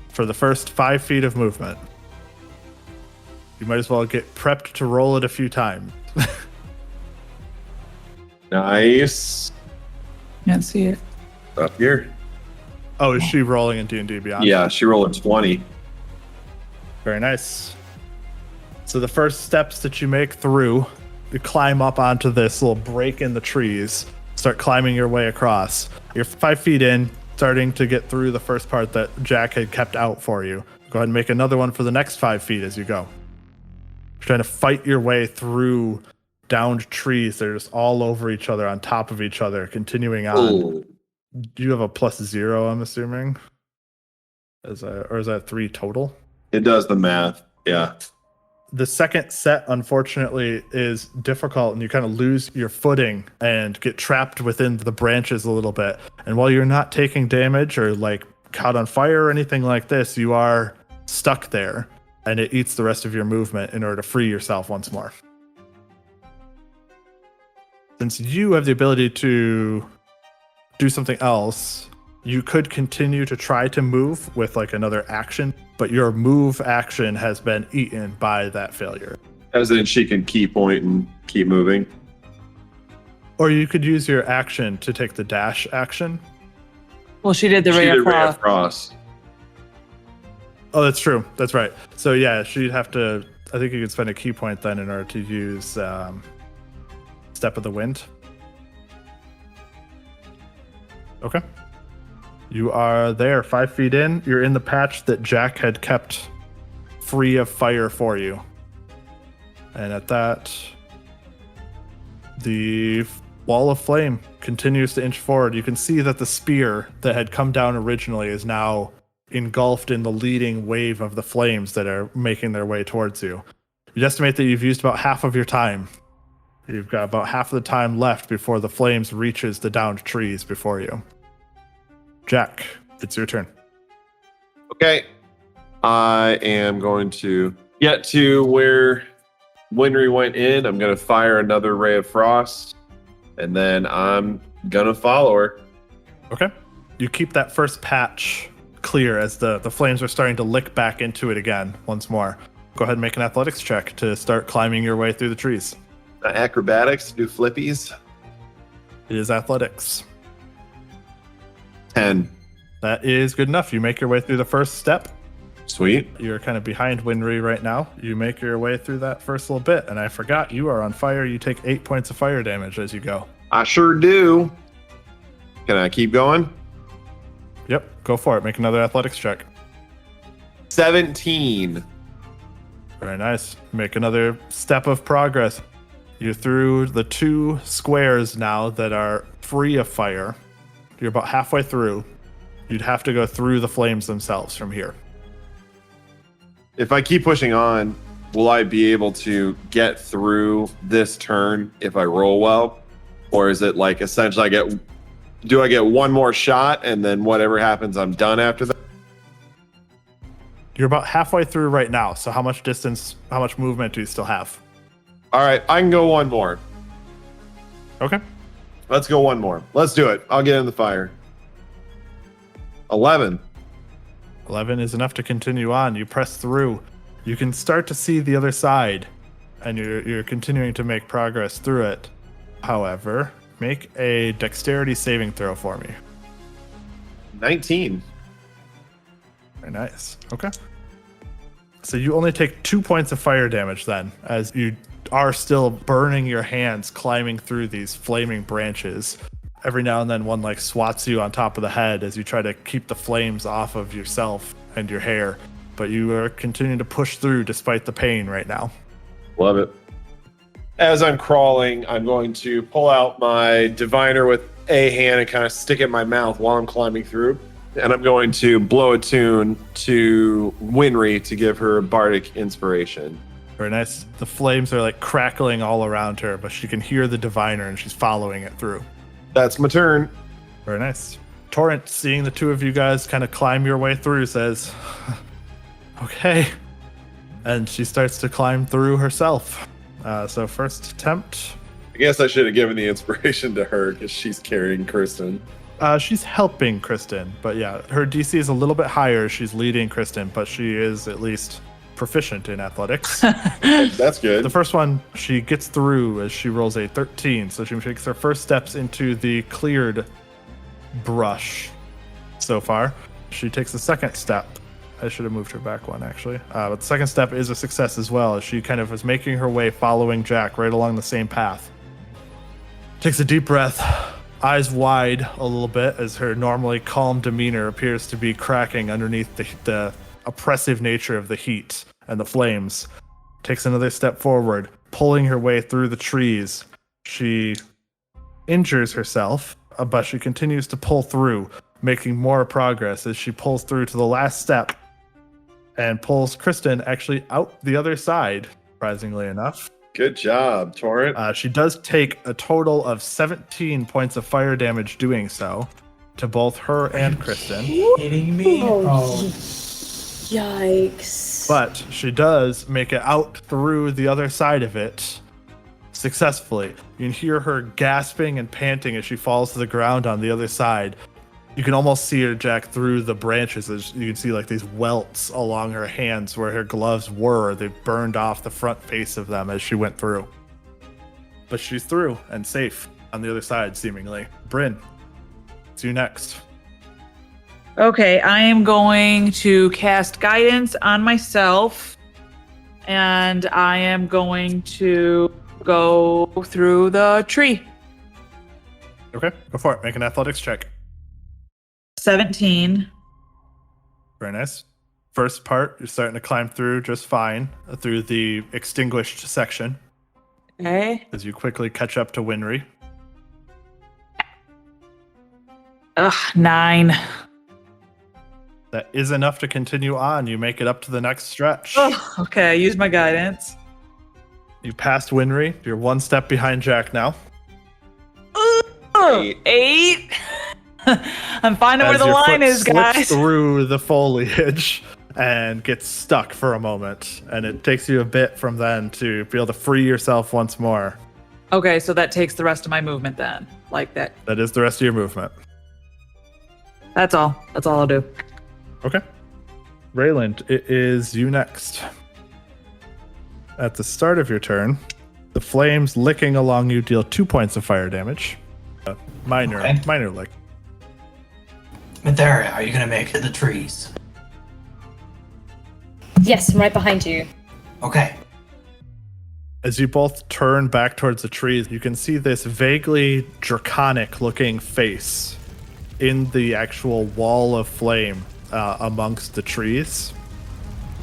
for the first 5 feet of movement. You might as well get prepped to roll it a few times. Nice. Can't see it. Up here. Oh, is she rolling in D&D Beyond? Yeah, she rolled a 20. Very nice. So the first steps that you make through, you climb up onto this little break in the trees, start climbing your way across. You're 5 feet in, starting to get through the first part that Jack had kept out for you. Go ahead and make another one for the next 5 feet as you go. You're trying to fight your way through downed trees that are just all over each other, on top of each other, continuing on. Ooh. Do you have a +0, I'm assuming? Or is that 3 total? It does the math. Yeah. The second set, unfortunately, is difficult, and you kind of lose your footing and get trapped within the branches a little bit. And while you're not taking damage or like caught on fire or anything like this, you are stuck there, and it eats the rest of your movement in order to free yourself once more. Since you have the ability to do something else, you could continue to try to move with like another action, but your move action has been eaten by that failure. As in she can key point and keep moving. Or you could use your action to take the dash action. Well, she did the She ray did of Ray frost. of Frost. Oh, that's true. That's right. So yeah, she'd have to, I think you could spend a key point then in order to use Step of the Wind. Okay. You are there, 5 feet in. You're in the patch that Jack had kept free of fire for you. And at that, the wall of flame continues to inch forward. You can see that the spear that had come down originally is now engulfed in the leading wave of the flames that are making their way towards you. You'd estimate that you've used about half of your time. You've got about half of the time left before the flames reaches the downed trees before you. Jack, it's your turn. Okay. I am going to get to where Winry went in. I'm going to fire another Ray of Frost, and then I'm going to follow her. Okay. You keep that first patch clear as the flames are starting to lick back into it again once more. Go ahead and make an athletics check to start climbing your way through the trees. Acrobatics, do flippies. It is athletics. 10. That is good enough. You make your way through the first step. Sweet. You're kind of behind Winry right now. You make your way through that first little bit, and I forgot you are on fire. You take 8 points of fire damage as you go. I sure do. Can I keep going? Yep, go for it. Make another athletics check. 17. Very nice. Make another step of progress. You're through the 2 squares now that are free of fire. You're about halfway through. You'd have to go through the flames themselves from here. If I keep pushing on, will I be able to get through this turn if I roll well? Or is it like essentially do I get one more shot and then whatever happens, I'm done after that? You're about halfway through right now. So how much movement do you still have? All right, I can go one more. Okay. Let's go one more. Let's do it. I'll get in the fire. 11. 11 is enough to continue on. You press through. You can start to see the other side, and you're continuing to make progress through it. However, make a dexterity saving throw for me. 19. Very nice. Okay. So you only take 2 points of fire damage then, as you are still burning your hands climbing through these flaming branches. Every now and then one like swats you on top of the head as you try to keep the flames off of yourself and your hair. But you are continuing to push through despite the pain right now. Love it. As I'm crawling, I'm going to pull out my diviner with a hand and kind of stick it in my mouth while I'm climbing through. And I'm going to blow a tune to Winry to give her bardic inspiration. Very nice. The flames are like crackling all around her, but she can hear the diviner and she's following it through. That's my turn. Very nice. Torrent, seeing the 2 of you guys kind of climb your way through, says, okay. And she starts to climb through herself. So first attempt. I guess I should have given the inspiration to her because she's carrying Kristen. She's helping Kristen, but yeah, her DC is a little bit higher. She's leading Kristen, but she is at least proficient in athletics. That's good. The first one, she gets through as she rolls a 13, so she takes her first steps into the cleared brush so far. She takes the second step. I should have moved her back one, actually. But the second step is a success as well, as she kind of is making her way following Jack right along the same path. Takes a deep breath, eyes wide a little bit, as her normally calm demeanor appears to be cracking underneath the oppressive nature of the heat and the flames. Takes another step forward, pulling her way through the trees. She injures herself, but she continues to pull through, making more progress as she pulls through to the last step and pulls Kristen actually out the other side, surprisingly enough. Good job, Torrent. She does take a total of 17 points of fire damage doing so to both her and Kristen. Kidding me? Oh. Yikes. But she does make it out through the other side of it successfully. You can hear her gasping and panting as she falls to the ground on the other side. You can almost see her, Jack, through the branches. As you can see like these welts along her hands where her gloves were. They burned off the front face of them as she went through. But she's through and safe on the other side, seemingly. Bryn, it's you next. Okay, I am going to cast guidance on myself, and I am going to go through the tree. Okay, go for it. Make an athletics check. 17. Very nice. First part, you're starting to climb through just fine through the extinguished section Okay. as you quickly catch up to Winry. 9. That is enough to continue on. You make it up to the next stretch. Oh, okay, I used my guidance. You passed Winry. You're one step behind Jack now. 8. I'm finding where As the your line foot is, slips guys. through the foliage and gets stuck for a moment. And it takes you a bit from then to be able to free yourself once more. Okay, so that takes the rest of my movement then. Like that. That is the rest of your movement. That's all. That's all I'll do. Okay. Rayland, it is you next. At the start of your turn, the flames licking along you deal 2 points of fire damage. Minor Okay. lick. Myetharia, are you gonna make it to the trees? Yes, I'm right behind you. Okay. As you both turn back towards the trees, you can see this vaguely draconic looking face in the actual wall of flame amongst the trees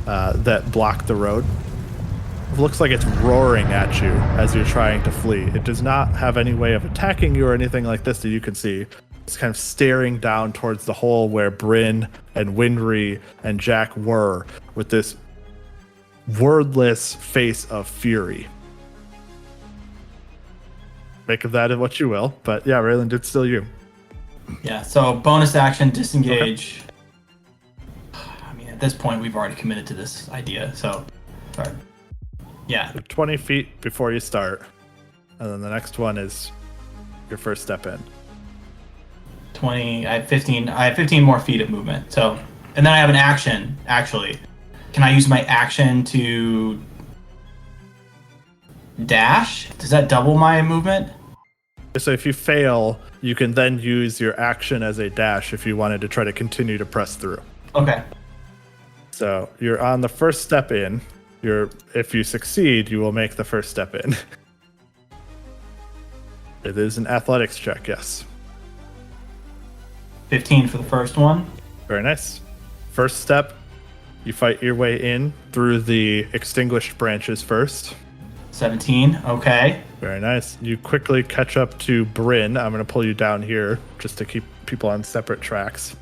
that block the road. It looks like it's roaring at you as you're trying to flee. It does not have any way of attacking you or anything like this that you can see. It's kind of staring down towards the hole where Bryn and Winry and Jack were, with this wordless face of fury. Make of that what you will, but yeah, Rayland, it's still you. Yeah, so bonus action, disengage. Okay. I mean, at this point, we've already committed to this idea, so... Sorry. Yeah. 20 feet before you start, and then the next one is your first step in. 20. I have 15. I have 15 more feet of movement. So, and then I have an action. Actually, can I use my action to dash? Does that double my movement? So if you fail, you can then use your action as a dash if you wanted to try to continue to press through. Okay. So you're on the first step in. If you succeed, you will make the first step in. It is an athletics check, yes. 15 for the first one. Very nice. First step, you fight your way in through the extinguished branches first. 17. Okay. Very nice. You quickly catch up to Bryn. I'm going to pull you down here just to keep people on separate tracks.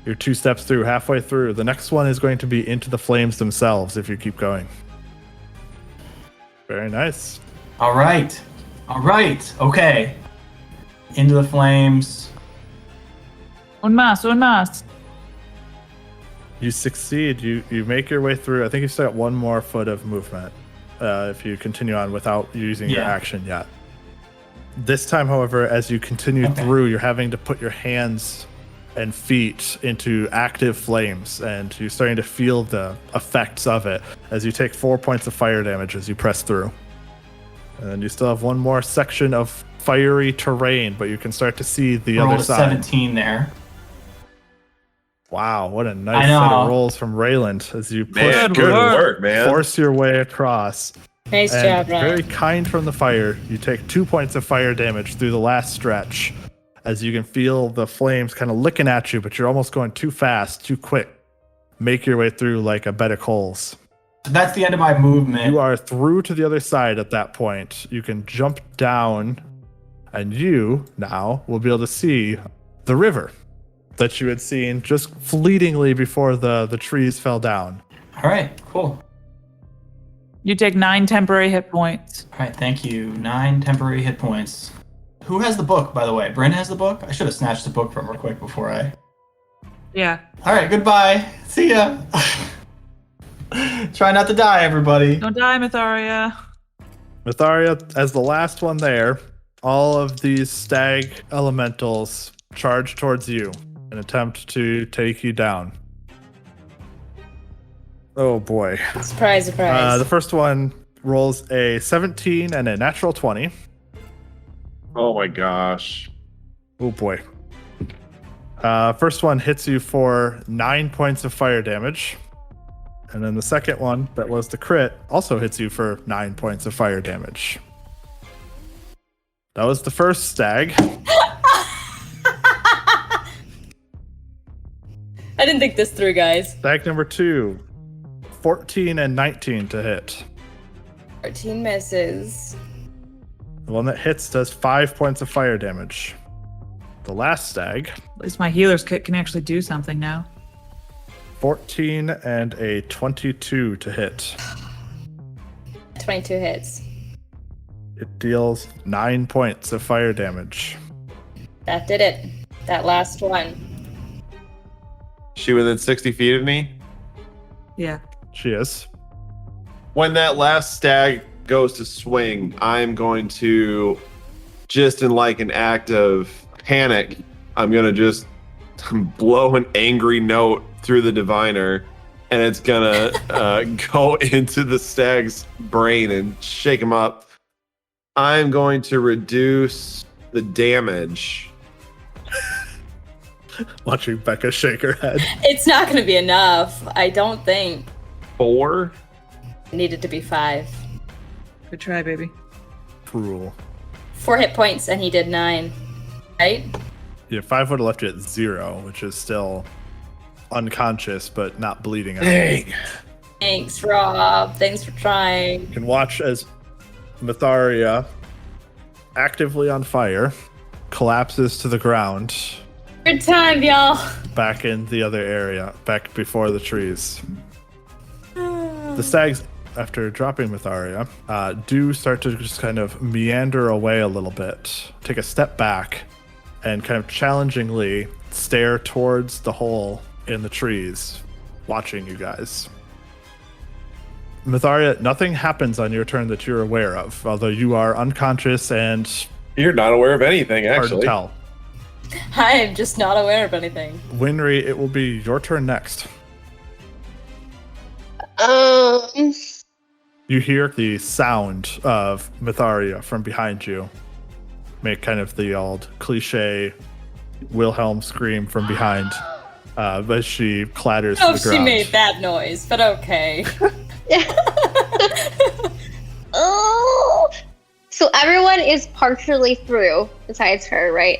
You're 2 steps through, halfway through. The next one is going to be into the flames themselves if you keep going. Very nice. All right. Okay. Into the flames. Un más. You succeed. You make your way through. I think you still got 1 more foot of movement if you continue on without using your action yet. This time, however, as you continue through, you're having to put your hands and feet into active flames, and you're starting to feel the effects of it as you take 4 points of fire damage as you press through. And you still have 1 more section of fiery terrain, but you can start to see the other side. 17 there. Wow, what a nice set of rolls from Rayland as you push Good through, work, man. force your way across. Nice And job, Ryan. very kind from the fire. You take 2 points of fire damage through the last stretch as you can feel the flames kind of licking at you, but you're almost going too fast, too quick. Make your way through like a bed of coals. So that's the end of my movement. You are through to the other side at that point. You can jump down, and you now will be able to see the river that you had seen just fleetingly before the trees fell down. All right, cool. You take 9 temporary hit points. All right, thank you. 9 temporary hit points. Who has the book, by the way? Bryn has the book? I should have snatched the book from her quick before I... Yeah. All right, goodbye. See ya. Try not to die, everybody. Don't die, Myetharia. Myetharia, as the last one there, all of these stag elementals charge towards you and attempt to take you down. Oh boy. Surprise. The first one rolls a 17 and a natural 20. Oh my gosh. Oh boy. First one hits you for 9 points of fire damage. And then the second one, that was the crit, also hits you for 9 points of fire damage. That was the first stag. I didn't think this through, guys. Stag number 2, 14 and 19 to hit. 14 misses. The one that hits does 5 points of fire damage. The last stag, At least my healer's kit can actually do something now. 14 and a 22 to hit. 22 hits. It deals 9 points of fire damage. That did it. That last one. She within 60 feet of me? Yeah. She is. When that last stag goes to swing, I'm going to, just in like an act of panic, I'm going to just blow an angry note through the diviner, and it's going to go into the stag's brain and shake him up. I'm going to reduce the damage Watching Becca shake her head. It's not going to be enough. I don't think. 4. It needed to be 5. Good try, baby. Cruel. 4 hit points, and he did 9. Right? Yeah, 5 would have left you at 0, which is still unconscious but not bleeding out. Dang. Thanks, Rob. Thanks for trying. You can watch as Myetharia, actively on fire, collapses to the ground Good time, y'all. back in the other area, back before the trees. The stags, after dropping Myetharia, do start to just kind of meander away a little bit, take a step back, and kind of challengingly stare towards the hole in the trees, watching you guys. Myetharia, nothing happens on your turn that you're aware of, although you are unconscious and You're not aware of anything, hard to actually. tell. I am just not aware of anything. Winry, it will be your turn next. You hear the sound of Myetharia from behind you make kind of the old cliche Wilhelm scream from behind as she clatters to Oh, the she ground. made that noise, but okay. Oh. So everyone is partially through besides her, right?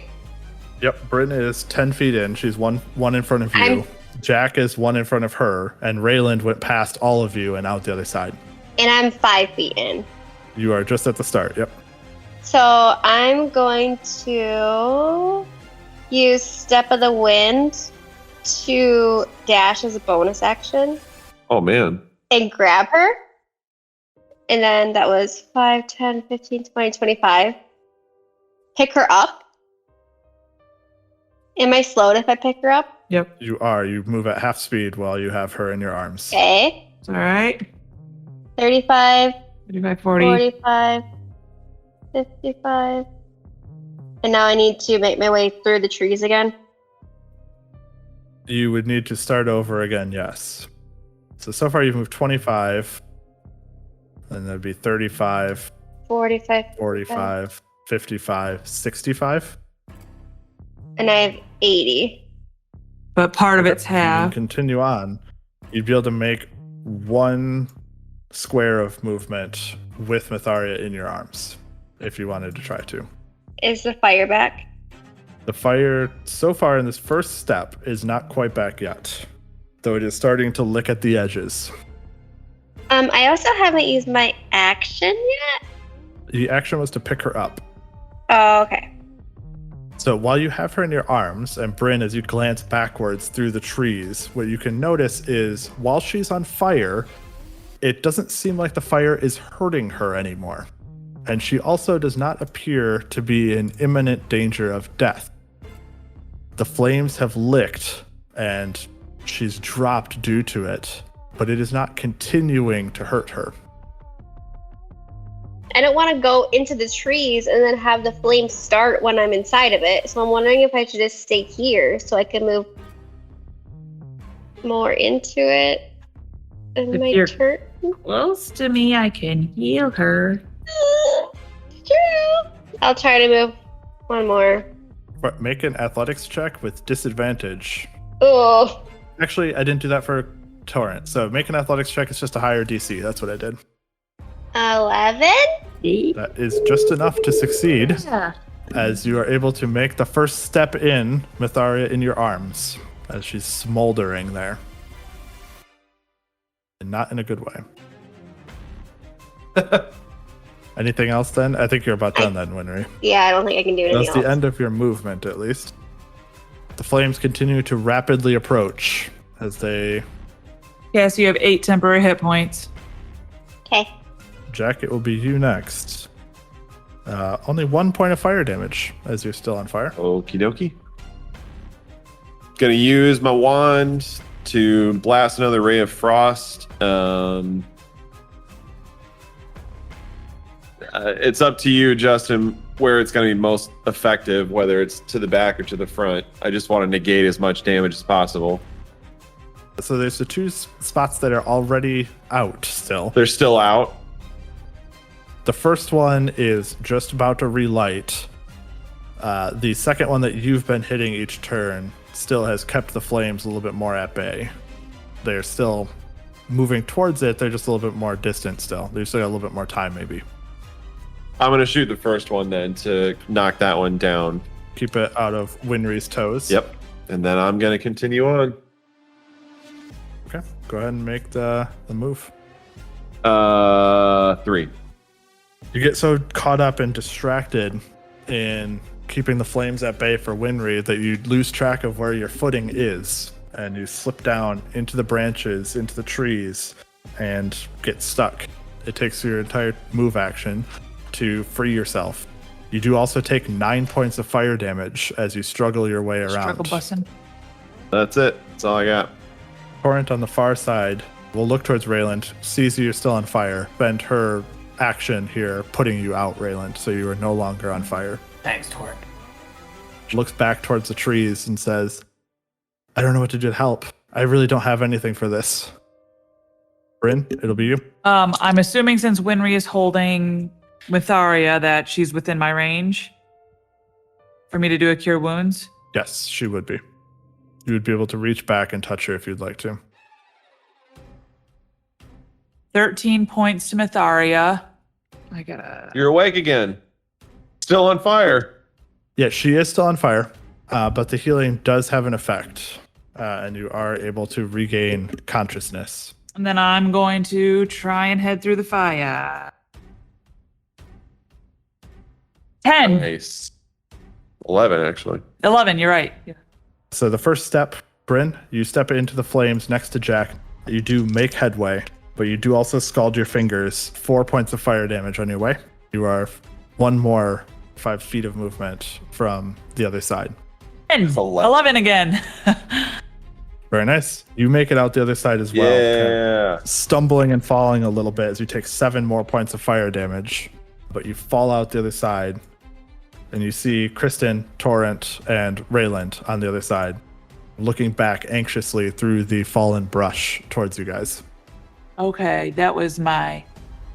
Yep, Bryn is 10 feet in. She's one in front of you. I'm- Jack is 1 in front of her, and Rayland went past all of you and out the other side. And I'm 5 feet in. You are just at the start. Yep. So I'm going to use Step of the Wind to dash as a bonus action Oh, man. and grab her. And then that was 5, 10, 15, 20, 25. Pick her up. Am I slowed if I pick her up? Yep. You are. You move at half speed while you have her in your arms. Okay. It's all right. 35, 35, 40. 45, 55. And now I need to make my way through the trees again. You would need to start over again, yes. So far you've moved 25, and that'd be 35, 45. 45, 55, 65. And I have 80. But part of it's You can half. continue on. You'd be able to make 1 square of movement with Myetharia in your arms, if you wanted to try to. Is the fire back? The fire, so far in this first step, is not quite back yet, though it is starting to lick at the edges. I also haven't used my action yet. The action was to pick her up. Oh, okay. So while you have her in your arms, and Bryn, as you glance backwards through the trees, what you can notice is while she's on fire, it doesn't seem like the fire is hurting her anymore. And she also does not appear to be in imminent danger of death. The flames have licked, and she's dropped due to it, but it is not continuing to hurt her. I don't want to go into the trees and then have the flames start when I'm inside of it. So I'm wondering if I should just stay here so I can move more into it in If my you're- turn. Close to me, I can heal her. True. I'll try to move one more. But make an athletics check with disadvantage. Oh, Actually, I didn't do that for Torrent. So make an athletics check. It's just a higher DC. That's what I did. 11? That is just enough to succeed, Yeah. as you are able to make the first step in Myetharia in your arms, as she's smoldering there. And not in a good way. Anything else then? I think you're about done then, Winry. Yeah, I don't think I can do anything That's the else. end of your movement, at least. The flames continue to rapidly approach as they... Yeah, so you have 8 temporary hit points. Okay. Jack, it will be you next. Only 1 point of fire damage as you're still on fire. Okie dokie. Gonna use my wand to blast another ray of frost. It's up to you, Justin, where it's going to be most effective, whether it's to the back or to the front. I just want to negate as much damage as possible. So there's the 2 spots that are already out still. They're still out. The first one is just about to relight. The second one that you've been hitting each turn, still has kept the flames a little bit more at bay. They're still moving towards it. They're just a little bit more distant still. They still got a little bit more time, maybe. I'm going to shoot the first one then to knock that one down. Keep it out of Winry's toes. Yep. And then I'm going to continue on. Okay. Go ahead and make the move. 3. You get so caught up and distracted in keeping the flames at bay for Winry that you lose track of where your footing is, and you slip down into the branches, into the trees, and get stuck. It takes your entire move action to free yourself. You do also take 9 points of fire damage as you struggle your way around. Struggle bussin'. That's it. That's all I got. Torrent on the far side will look towards Rayland, sees you're still on fire, spend her action here putting you out, Rayland, so you are no longer on fire. Thanks, Torrent. She looks back towards the trees and says, I don't know what to do to help. I really don't have anything for this. Bryn, it'll be you. I'm assuming since Winry is holding Myetharia that she's within my range for me to do a cure wounds. Yes, she would be. You would be able to reach back and touch her if you'd like to. 13 points to Myetharia. You're awake again. Still on fire. Yeah, she is still on fire, but the healing does have an effect, and you are able to regain consciousness. And then I'm going to try and head through the fire. 10. Nice. 11, actually. 11, you're right. Yeah. So the first step, Bryn, you step into the flames next to Jack. You do make headway, but you do also scald your fingers. 4 points of fire damage on your way. You are one more 5 feet of movement from the other side. 10. 11 again. Very nice. You make it out the other side as well. Yeah. Stumbling and falling a little bit as you take 7 more points of fire damage. But you fall out the other side. And you see Kristen, Torrent, and Rayland on the other side, looking back anxiously through the fallen brush towards you guys. Okay, that was my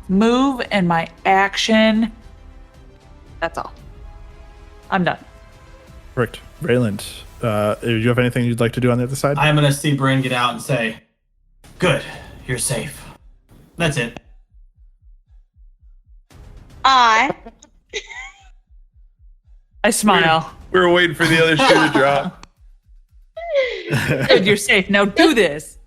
move and my action. That's all. I'm done. Perfect. Rayland, do you have anything you'd like to do on the other side? I'm gonna see Bryn get out and say, "Good, you're safe." That's it. I smile. We were waiting for the other shoe to drop. Good, you're safe. Now do this.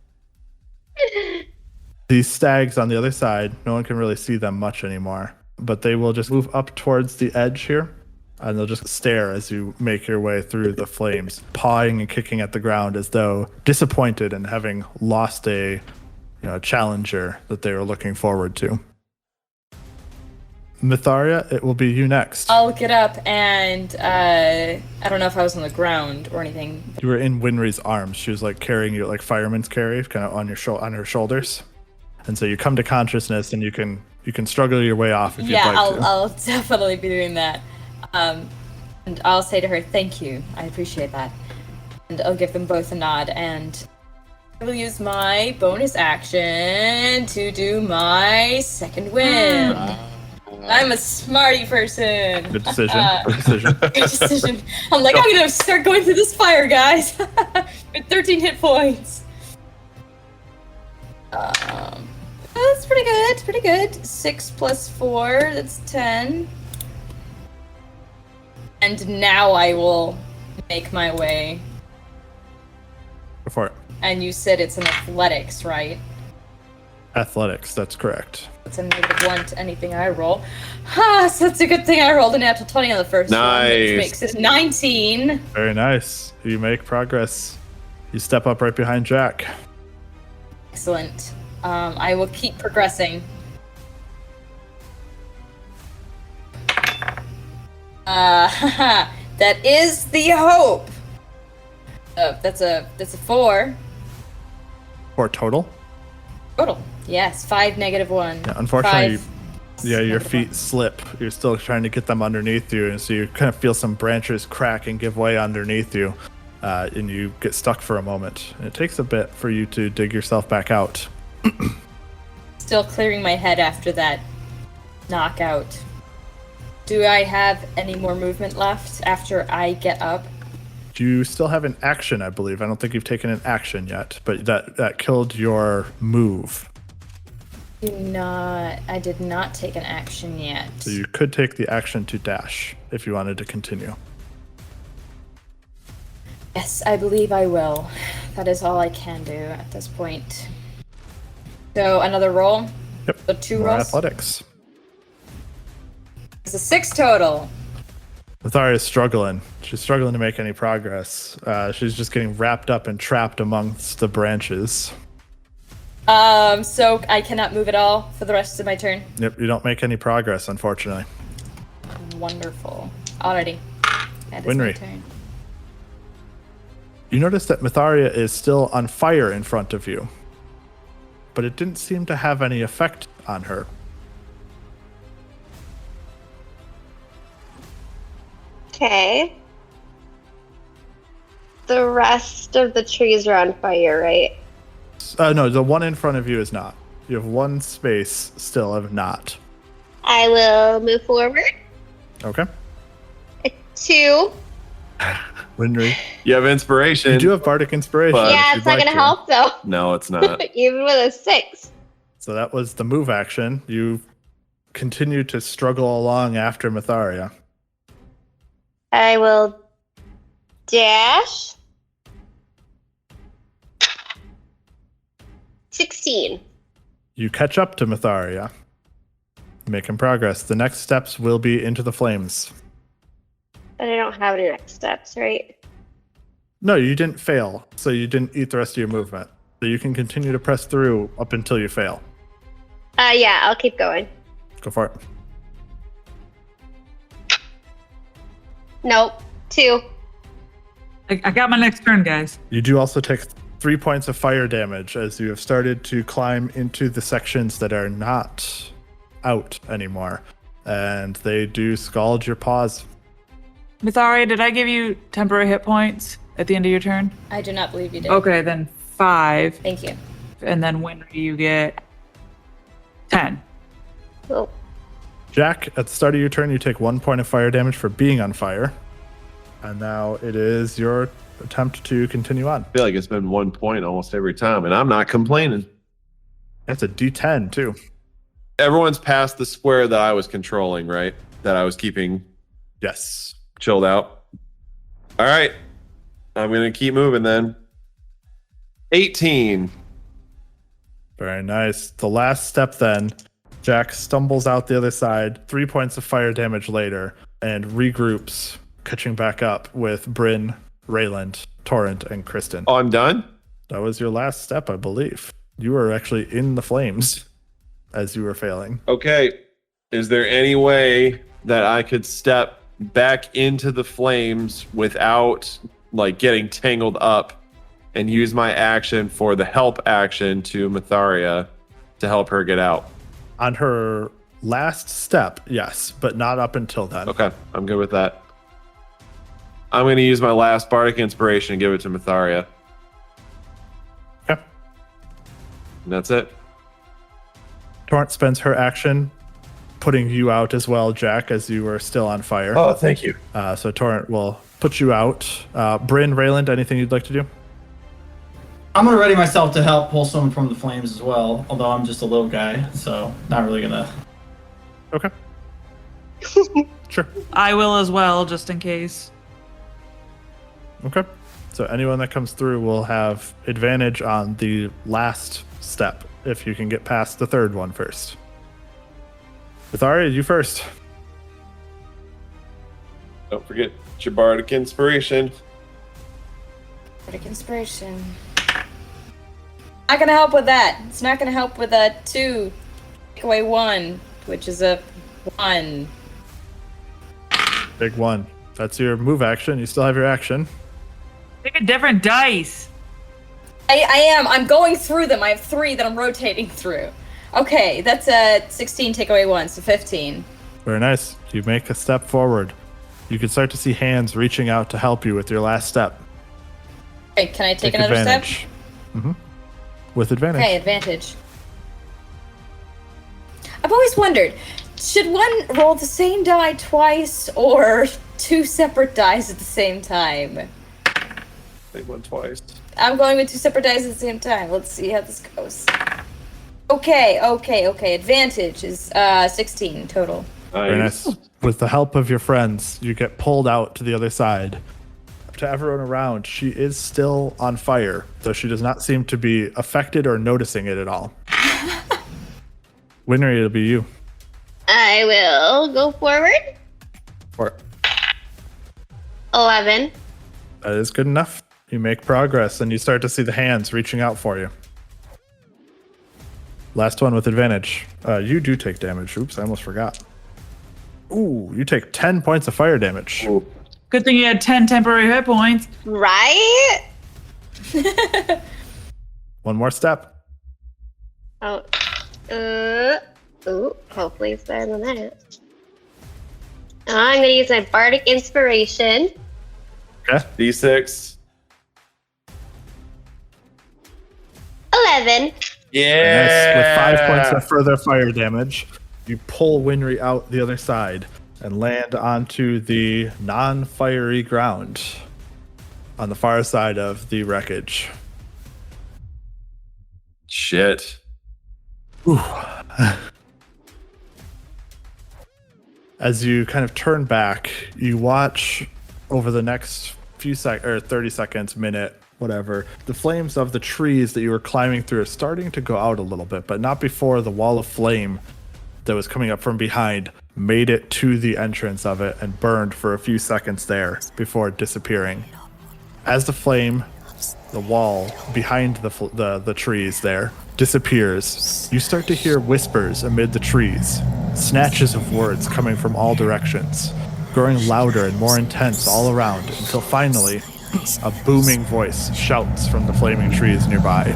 These stags on the other side, no one can really see them much anymore, but they will just move up towards the edge here, and they'll just stare as you make your way through the flames, pawing and kicking at the ground as though disappointed in having lost a challenger that they were looking forward to. Myetharia, it will be you next. I'll get up and I don't know if I was on the ground or anything. You were in Winry's arms. She was like carrying you like firemen's carry, kind of on her shoulders. And so you come to consciousness, and you can struggle your way off if you'd like to. I'll definitely be doing that. And I'll say to her, "Thank you, I appreciate that." And I'll give them both a nod, and I will use my bonus action to do my second wind. I'm a smarty person. Good decision. Good decision. Good decision. I'm like, I'm gonna start going through this fire, guys. With 13 hit points. That's pretty good. It's pretty good. 6 plus 4, that's 10. And now I will make my way. Go for it. And you said it's an athletics, right? Athletics, that's correct. It's a -1 to anything I roll. So it's a good thing I rolled a natural 20 on the first one, which makes it 19. Very nice. You make progress. You step up right behind Jack. Excellent. I will keep progressing. That is the hope. That's a 4. 4 total? Total. Yes, 5 -1. Yeah, unfortunately, 5, your feet slip. You're still trying to get them underneath you, and so you kind of feel some branches crack and give way underneath you, and you get stuck for a moment. And it takes a bit for you to dig yourself back out. Still clearing my head after that knockout. Do I have any more movement left after I get up? You still have an action, I believe. I don't think you've taken an action yet, but that killed your move. I did not take an action yet. So you could take the action to dash if you wanted to continue. Yes, I believe I will. That is all I can do at this point. So another roll? Yep. So 2 More rolls? athletics. It's a 6 total. Myetharia is struggling. She's struggling to make any progress. She's just getting wrapped up and trapped amongst the branches. So I cannot move at all for the rest of my turn? Yep, you don't make any progress, unfortunately. Wonderful. Alrighty. That is my Winry. turn. You notice that Myetharia is still on fire in front of you, but it didn't seem to have any effect on her. Okay. The rest of the trees are on fire, right? No, the one in front of you is not. You have one space still of not. I will move forward. Okay. 2. Winry. You have inspiration. You do have Bardic Inspiration. But Yeah, if it's you'd not like gonna to. help though. No, it's not. Even with a 6. So that was the move action. You continue to struggle along after Myetharia. I will dash. 16. You catch up to Myetharia, making progress. The next steps will be into the flames. But I don't have any next steps, right? No, you didn't fail, so you didn't eat the rest of your movement. So you can continue to press through up until you fail. Yeah, I'll keep going. Go for it. Nope. 2. I got my next turn, guys. You do also take 3 points of fire damage as you have started to climb into the sections that are not out anymore. And they do scald your paws. Myetharia, did I give you temporary hit points at the end of your turn? I do not believe you did. Okay, then 5. Thank you. And then Winry, you get 10. Oh. Jack, at the start of your turn, you take 1 point of fire damage for being on fire. And now it is your attempt to continue on. I feel like it's been 1 point almost every time, and I'm not complaining. That's a D10 too. Everyone's past the square that I was controlling, right? That I was keeping Yes. chilled out. All right. I'm going to keep moving then. 18. Very nice. The last step then, Jack stumbles out the other side, 3 points of fire damage later, and regroups, catching back up with Bryn, Rayland, Torrent, and Kristen. Oh, I'm done? That was your last step, I believe. You were actually in the flames as you were failing. Okay. Is there any way that I could step back into the flames without like getting tangled up and use my action for the help action to Myetharia to help her get out? On her last step, yes, but not up until then. Okay. I'm good with that. I'm going to use my last Bardic Inspiration and give it to Myetharia. Okay. And that's it. Torrent spends her action putting you out as well, Jack, as you were still on fire. Oh, thank you. So Torrent will put you out. Bryn, Rayland, anything you'd like to do? I'm gonna ready myself to help pull someone from the flames as well. Although I'm just a little guy, so not really gonna. Okay. Sure. I will as well, just in case. Okay. So anyone that comes through will have advantage on the last step if you can get past the third one first. Myetharia, you first. Don't forget your Bardic Inspiration. Bardic Inspiration. Not gonna help with that. It's not gonna help with a 2. Take away 1, which is a 1. Big one. That's your move action. You still have your action. Pick a different dice. I am. I'm going through them. I have 3 that I'm rotating through. Okay, that's a 16. Take away 1, so 15. Very nice. You make a step forward. You can start to see hands reaching out to help you with your last step. Okay, can I take another step? Mm-hmm. With advantage. Okay, advantage. I've always wondered, should one roll the same die twice or 2 separate dice at the same time? They went twice. I'm going with 2 separate dice at the same time. Let's see how this goes. Okay. Advantage is 16 total. Very nice. With the help of your friends, you get pulled out to the other side. To everyone around, she is still on fire, though she does not seem to be affected or noticing it at all. Winry, it'll be you. I will go forward. Or 11. that is good enough. You make progress, and you start to see the hands reaching out for you. Last one with advantage. You do take damage. Oops, I almost forgot. Ooh, you take 10 points of fire damage. Ooh. Good thing you had 10 temporary hit points. Right? One more step. Oh. Ooh, hopefully it's better than that. I'm going to use my Bardic Inspiration. Okay. D6. 11. Yeah. Nice. With 5 points of further fire damage, you pull Winry out the other side and land onto the non-fiery ground on the far side of the wreckage. Shit. As you kind of turn back, you watch over the next few 30 seconds, minute, whatever, the flames of the trees that you were climbing through are starting to go out a little bit, but not before the wall of flame that was coming up from behind made it to the entrance of it and burned for a few seconds there before disappearing. As the flame, the wall behind the trees there disappears, you start to hear whispers amid the trees, snatches of words coming from all directions, growing louder and more intense all around until finally a booming voice shouts from the flaming trees nearby.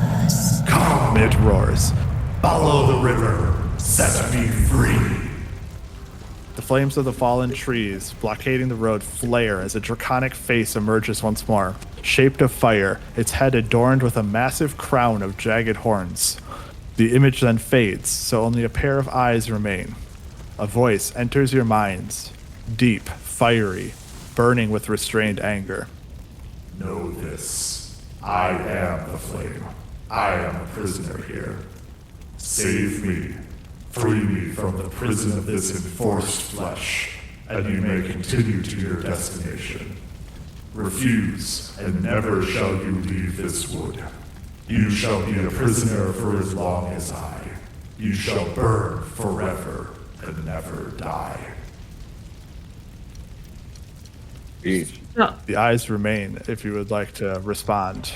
"Come," it roars. "Follow the river. Set me free." The flames of the fallen trees blockading the road flare as a draconic face emerges once more, shaped of fire, its head adorned with a massive crown of jagged horns. The image then fades, so only a pair of eyes remain. A voice enters your minds, deep, fiery, burning with restrained anger. "Know this. I am the flame. I am a prisoner here. Save me. Free me from the prison of this enforced flesh, and you may continue to your destination. Refuse, and never shall you leave this wood. You shall be a prisoner for as long as I. You shall burn forever and never die." The eyes remain if you would like to respond.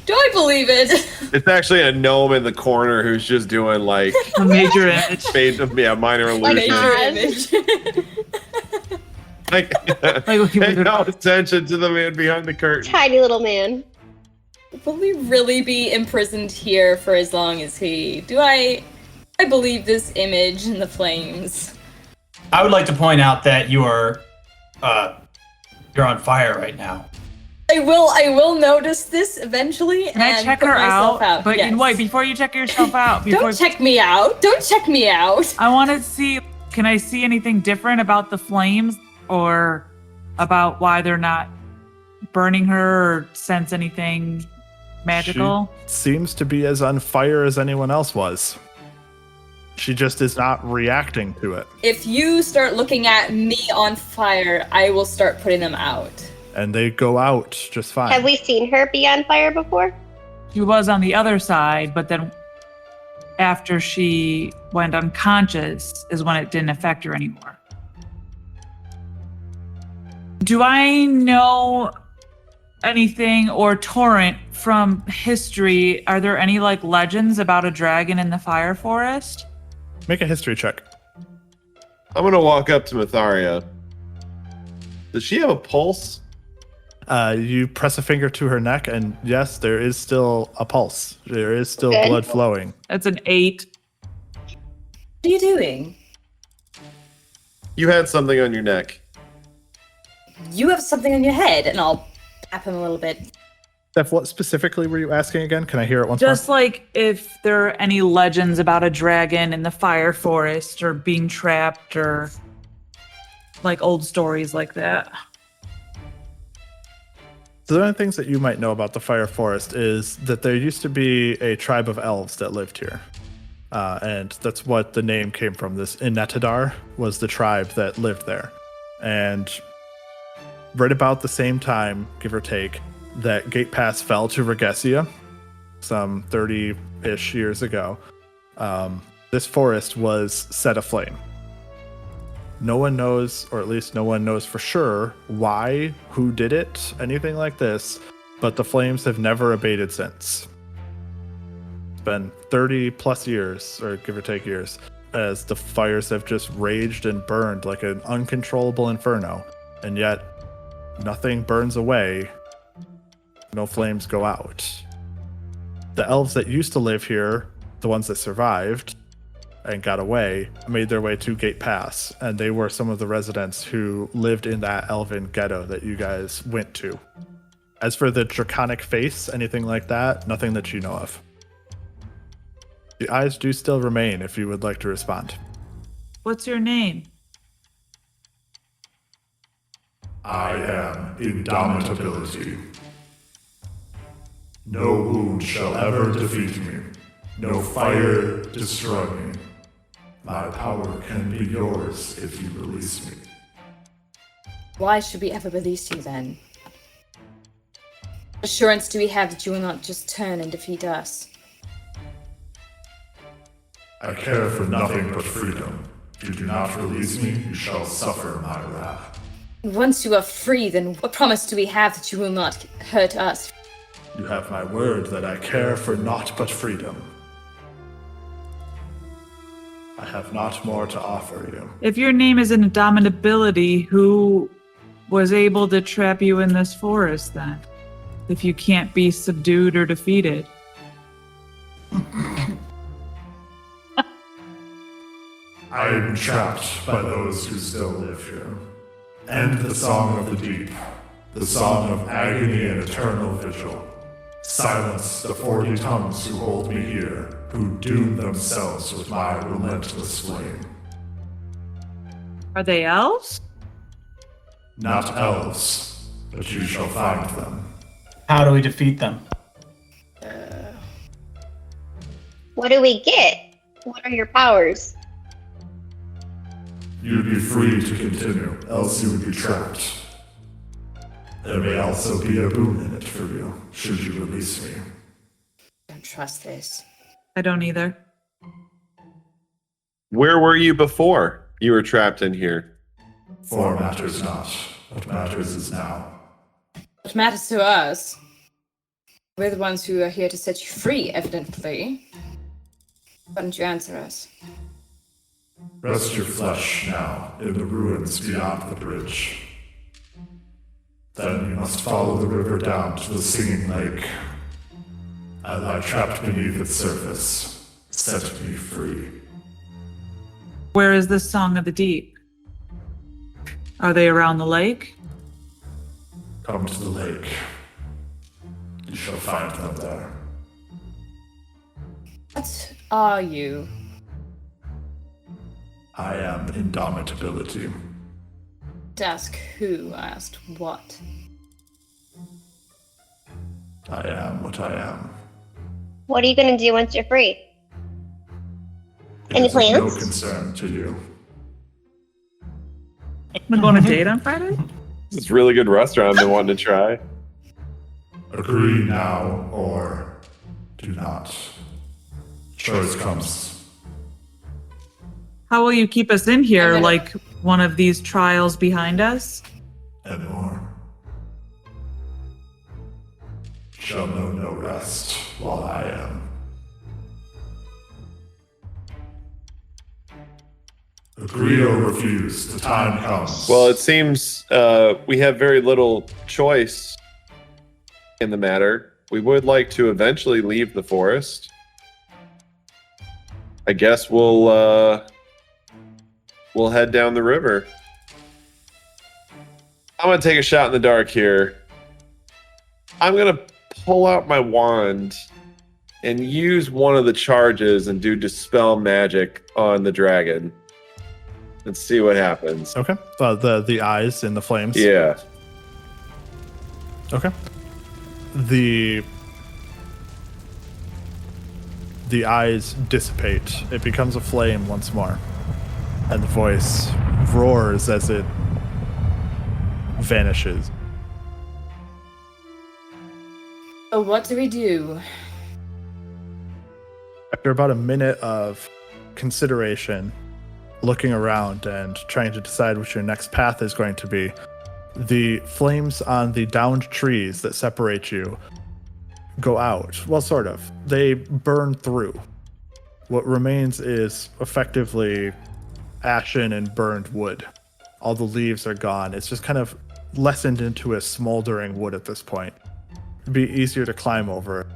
Do I believe it? It's actually a gnome in the corner who's just doing like A major image. minor Like illusion. Oz. Image. Pay no attention to the man behind the curtain. Tiny little man. Will we really be imprisoned here for as long as he? Do I believe this image in the flames? I would like to point out that you're on fire right now. I will notice this eventually. Can I and check put her myself out? But Yes. wait, before you check yourself out, Don't check me out. Don't check me out. I want to see, can I see anything different about the flames or about why they're not burning her or sense anything magical? She seems to be as on fire as anyone else was. She just is not reacting to it. If you start looking at me on fire, I will start putting them out. And they go out just fine. Have we seen her be on fire before? She was on the other side, but then after she went unconscious is when it didn't affect her anymore. Do I know anything, or Torrent, from history? Are there any like legends about a dragon in the fire forest? Make a history check. I'm gonna walk up to Myetharia. Does she have a pulse? You press a finger to her neck, and yes, there is still a pulse. There is still Good. blood flowing. That's an 8. What are you doing? You had something on your neck. You have something on your head, and I'll tap him a little bit. Steph, what specifically were you asking again? Can I hear it once Just more? like if there are any legends about a dragon in the fire forest or being trapped or like old stories like that. So the only things that you might know about the Fire Forest is that there used to be a tribe of elves that lived here. And that's what the name came from. This Inetadar was the tribe that lived there. And right about the same time, give or take, that Gate Pass fell to Regesia, some 30-ish years ago, this forest was set aflame. No one knows, or at least no one knows for sure, why, who did it, anything like this, but the flames have never abated since. It's been 30 plus years, or give or take years, as the fires have just raged and burned like an uncontrollable inferno, and yet nothing burns away, no flames go out. The elves that used to live here, the ones that survived and got away, made their way to Gate Pass, and they were some of the residents who lived in that elven ghetto that you guys went to. As for the draconic face, anything like that, nothing that you know of. The eyes do still remain if you would like to respond. What's your name? I am Indomitability. No wound shall ever defeat me. No fire destroy me. My power can be yours if you release me. Why should we ever release you then? What assurance do we have that you will not just turn and defeat us? I care for nothing but freedom. If you do not release me, you shall suffer my wrath. Once you are free, then what promise do we have that you will not hurt us? You have my word that I care for naught but freedom. I have not more to offer you. If your name is Indomitability, who was able to trap you in this forest then? If you can't be subdued or defeated? I am trapped by those who still live here. End the song of the deep, the song of agony and eternal vigil. Silence the 40 tongues who hold me here, who doom themselves with my relentless flame. Are they elves? Not elves, but you shall find them. How do we defeat them? What do we get? What are your powers? You'd be free to continue, else you would be trapped. There may also be a boon in it for you, should you release me. Don't trust this. I don't either. Where were you before you were trapped in here? For matters not. What matters is now. What matters to us? We're the ones who are here to set you free, evidently. Why don't you answer us? Rest your flesh now in the ruins beyond the bridge. Then you must follow the river down to the Singing Lake. I lie trapped beneath its surface. Set me free. Where is this Song of the Deep? Are they around the lake? Come to the lake. You shall find them there. What are you? I am Indomitability. Ask who asked what. I am what I am. What are you gonna do once you're free? It Any is of no plans? concern to you. I'm going on a date on Friday? This is a really good restaurant I've been wanting to try. Agree now or do not. Choice comes. How will you keep us in here, I'm gonna- like one of these trials behind us? And more. Shall know no rest while I am. Agree or refuse, the time comes. Well, it seems we have very little choice in the matter. We would like to eventually leave the forest. I guess we'll head down the river. I'm gonna take a shot in the dark here. I'm gonna pull out my wand and use one of the charges and do dispel magic on the dragon. Let's see what happens. Okay. The eyes in the flames. Yeah. Okay. the eyes dissipate. It becomes a flame once more. And the voice roars as it vanishes. So what do we do? After about a minute of consideration, looking around and trying to decide what your next path is going to be, the flames on the downed trees that separate you go out. Well, sort of. They burn through. What remains is effectively ashen and burned wood. All the leaves are gone. It's just kind of lessened into a smoldering wood at this point. It'd be easier to climb over.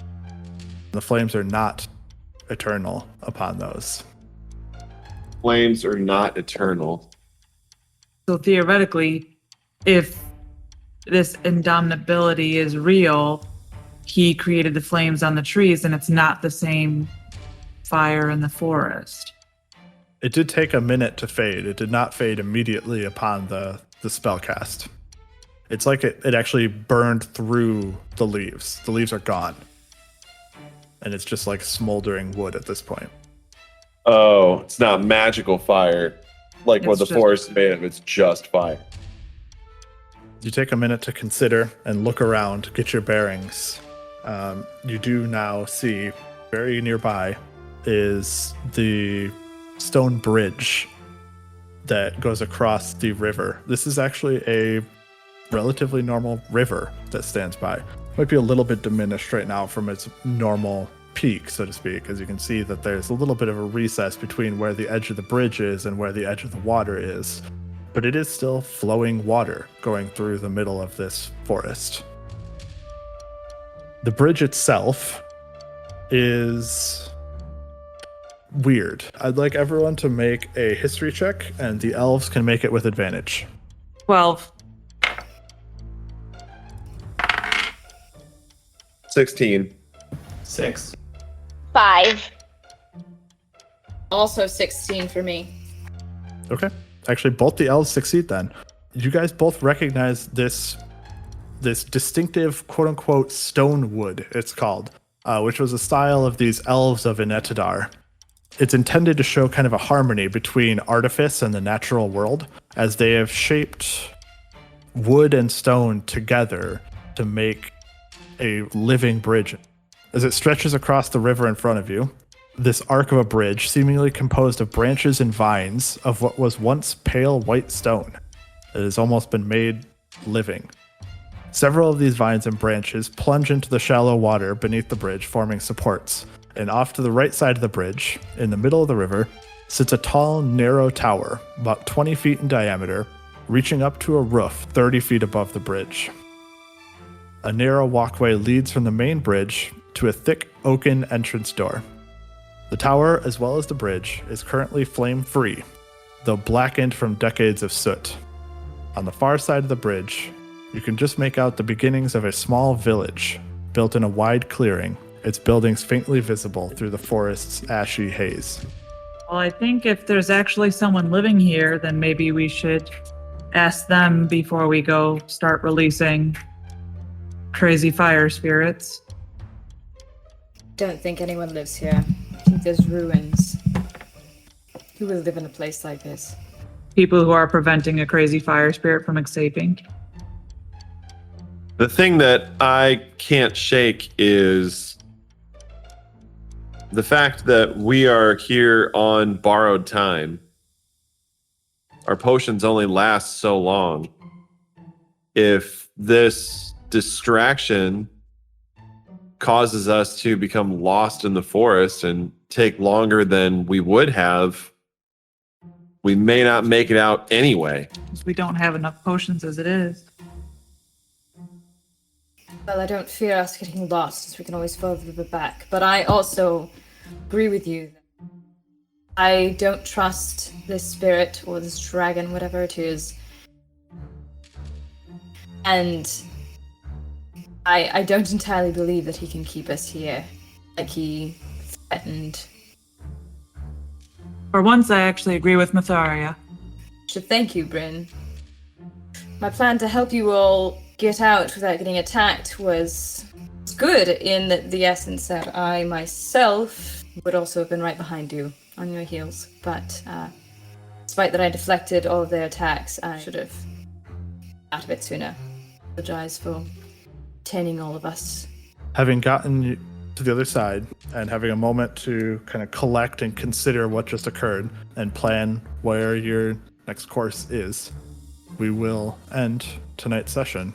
The flames are not eternal upon those. Flames are not eternal. So theoretically, if this Indomitability is real, he created the flames on the trees, and it's not the same fire in the forest. It did take a minute to fade. It did not fade immediately upon the spell cast. It's like it actually burned through the leaves. The leaves are gone. And it's just like smoldering wood at this point. Oh, it's not magical fire like what It's the just- forest is made of. It's just fire. You take a minute to consider and look around, get your bearings. You do now see very nearby is the stone bridge that goes across the river. This is actually a relatively normal river that stands by. Might be a little bit diminished right now from its normal peak, so to speak, as you can see that there's a little bit of a recess between where the edge of the bridge is and where the edge of the water is. But it is still flowing water going through the middle of this forest. The bridge itself is weird. I'd like everyone to make a history check, and the elves can make it with advantage. 12. 16. 6. 5. Also 16 for me. Okay. Actually, both the elves succeed then. You guys both recognize this distinctive quote-unquote stone wood, it's called, which was a style of these elves of Inetadar. It's intended to show kind of a harmony between artifice and the natural world, as they have shaped wood and stone together to make a living bridge. As it stretches across the river in front of you, this arc of a bridge, seemingly composed of branches and vines of what was once pale white stone, that has almost been made living. Several of these vines and branches plunge into the shallow water beneath the bridge, forming supports. And off to the right side of the bridge, in the middle of the river, sits a tall, narrow tower, about 20 feet in diameter, reaching up to a roof 30 feet above the bridge. A narrow walkway leads from the main bridge to a thick oaken entrance door. The tower, as well as the bridge, is currently flame-free, though blackened from decades of soot. On the far side of the bridge, you can just make out the beginnings of a small village, built in a wide clearing, its buildings faintly visible through the forest's ashy haze. Well, I think if there's actually someone living here, then maybe we should ask them before we go start releasing crazy fire spirits. Don't think anyone lives here. I think there's ruins. Who will live in a place like this? People who are preventing a crazy fire spirit from escaping. The thing that I can't shake is the fact that we are here on borrowed time. Our potions only last so long. If this distraction causes us to become lost in the forest and take longer than we would have, we may not make it out anyway. Because we don't have enough potions as it is. Well, I don't fear us getting lost, as we can always follow the river back. But I also agree with you. I don't trust this spirit or this dragon, whatever it is. And I don't entirely believe that he can keep us here, like he threatened. For once, I actually agree with Myetharia. So thank you, Bryn. My plan to help you all get out without getting attacked was It's good in the essence that I myself would also have been right behind you on your heels. But despite that I deflected all of their attacks, I should have out of it sooner. Apologize for detaining all of us. Having gotten to the other side and having a moment to kind of collect and consider what just occurred and plan where your next course is, we will end tonight's session.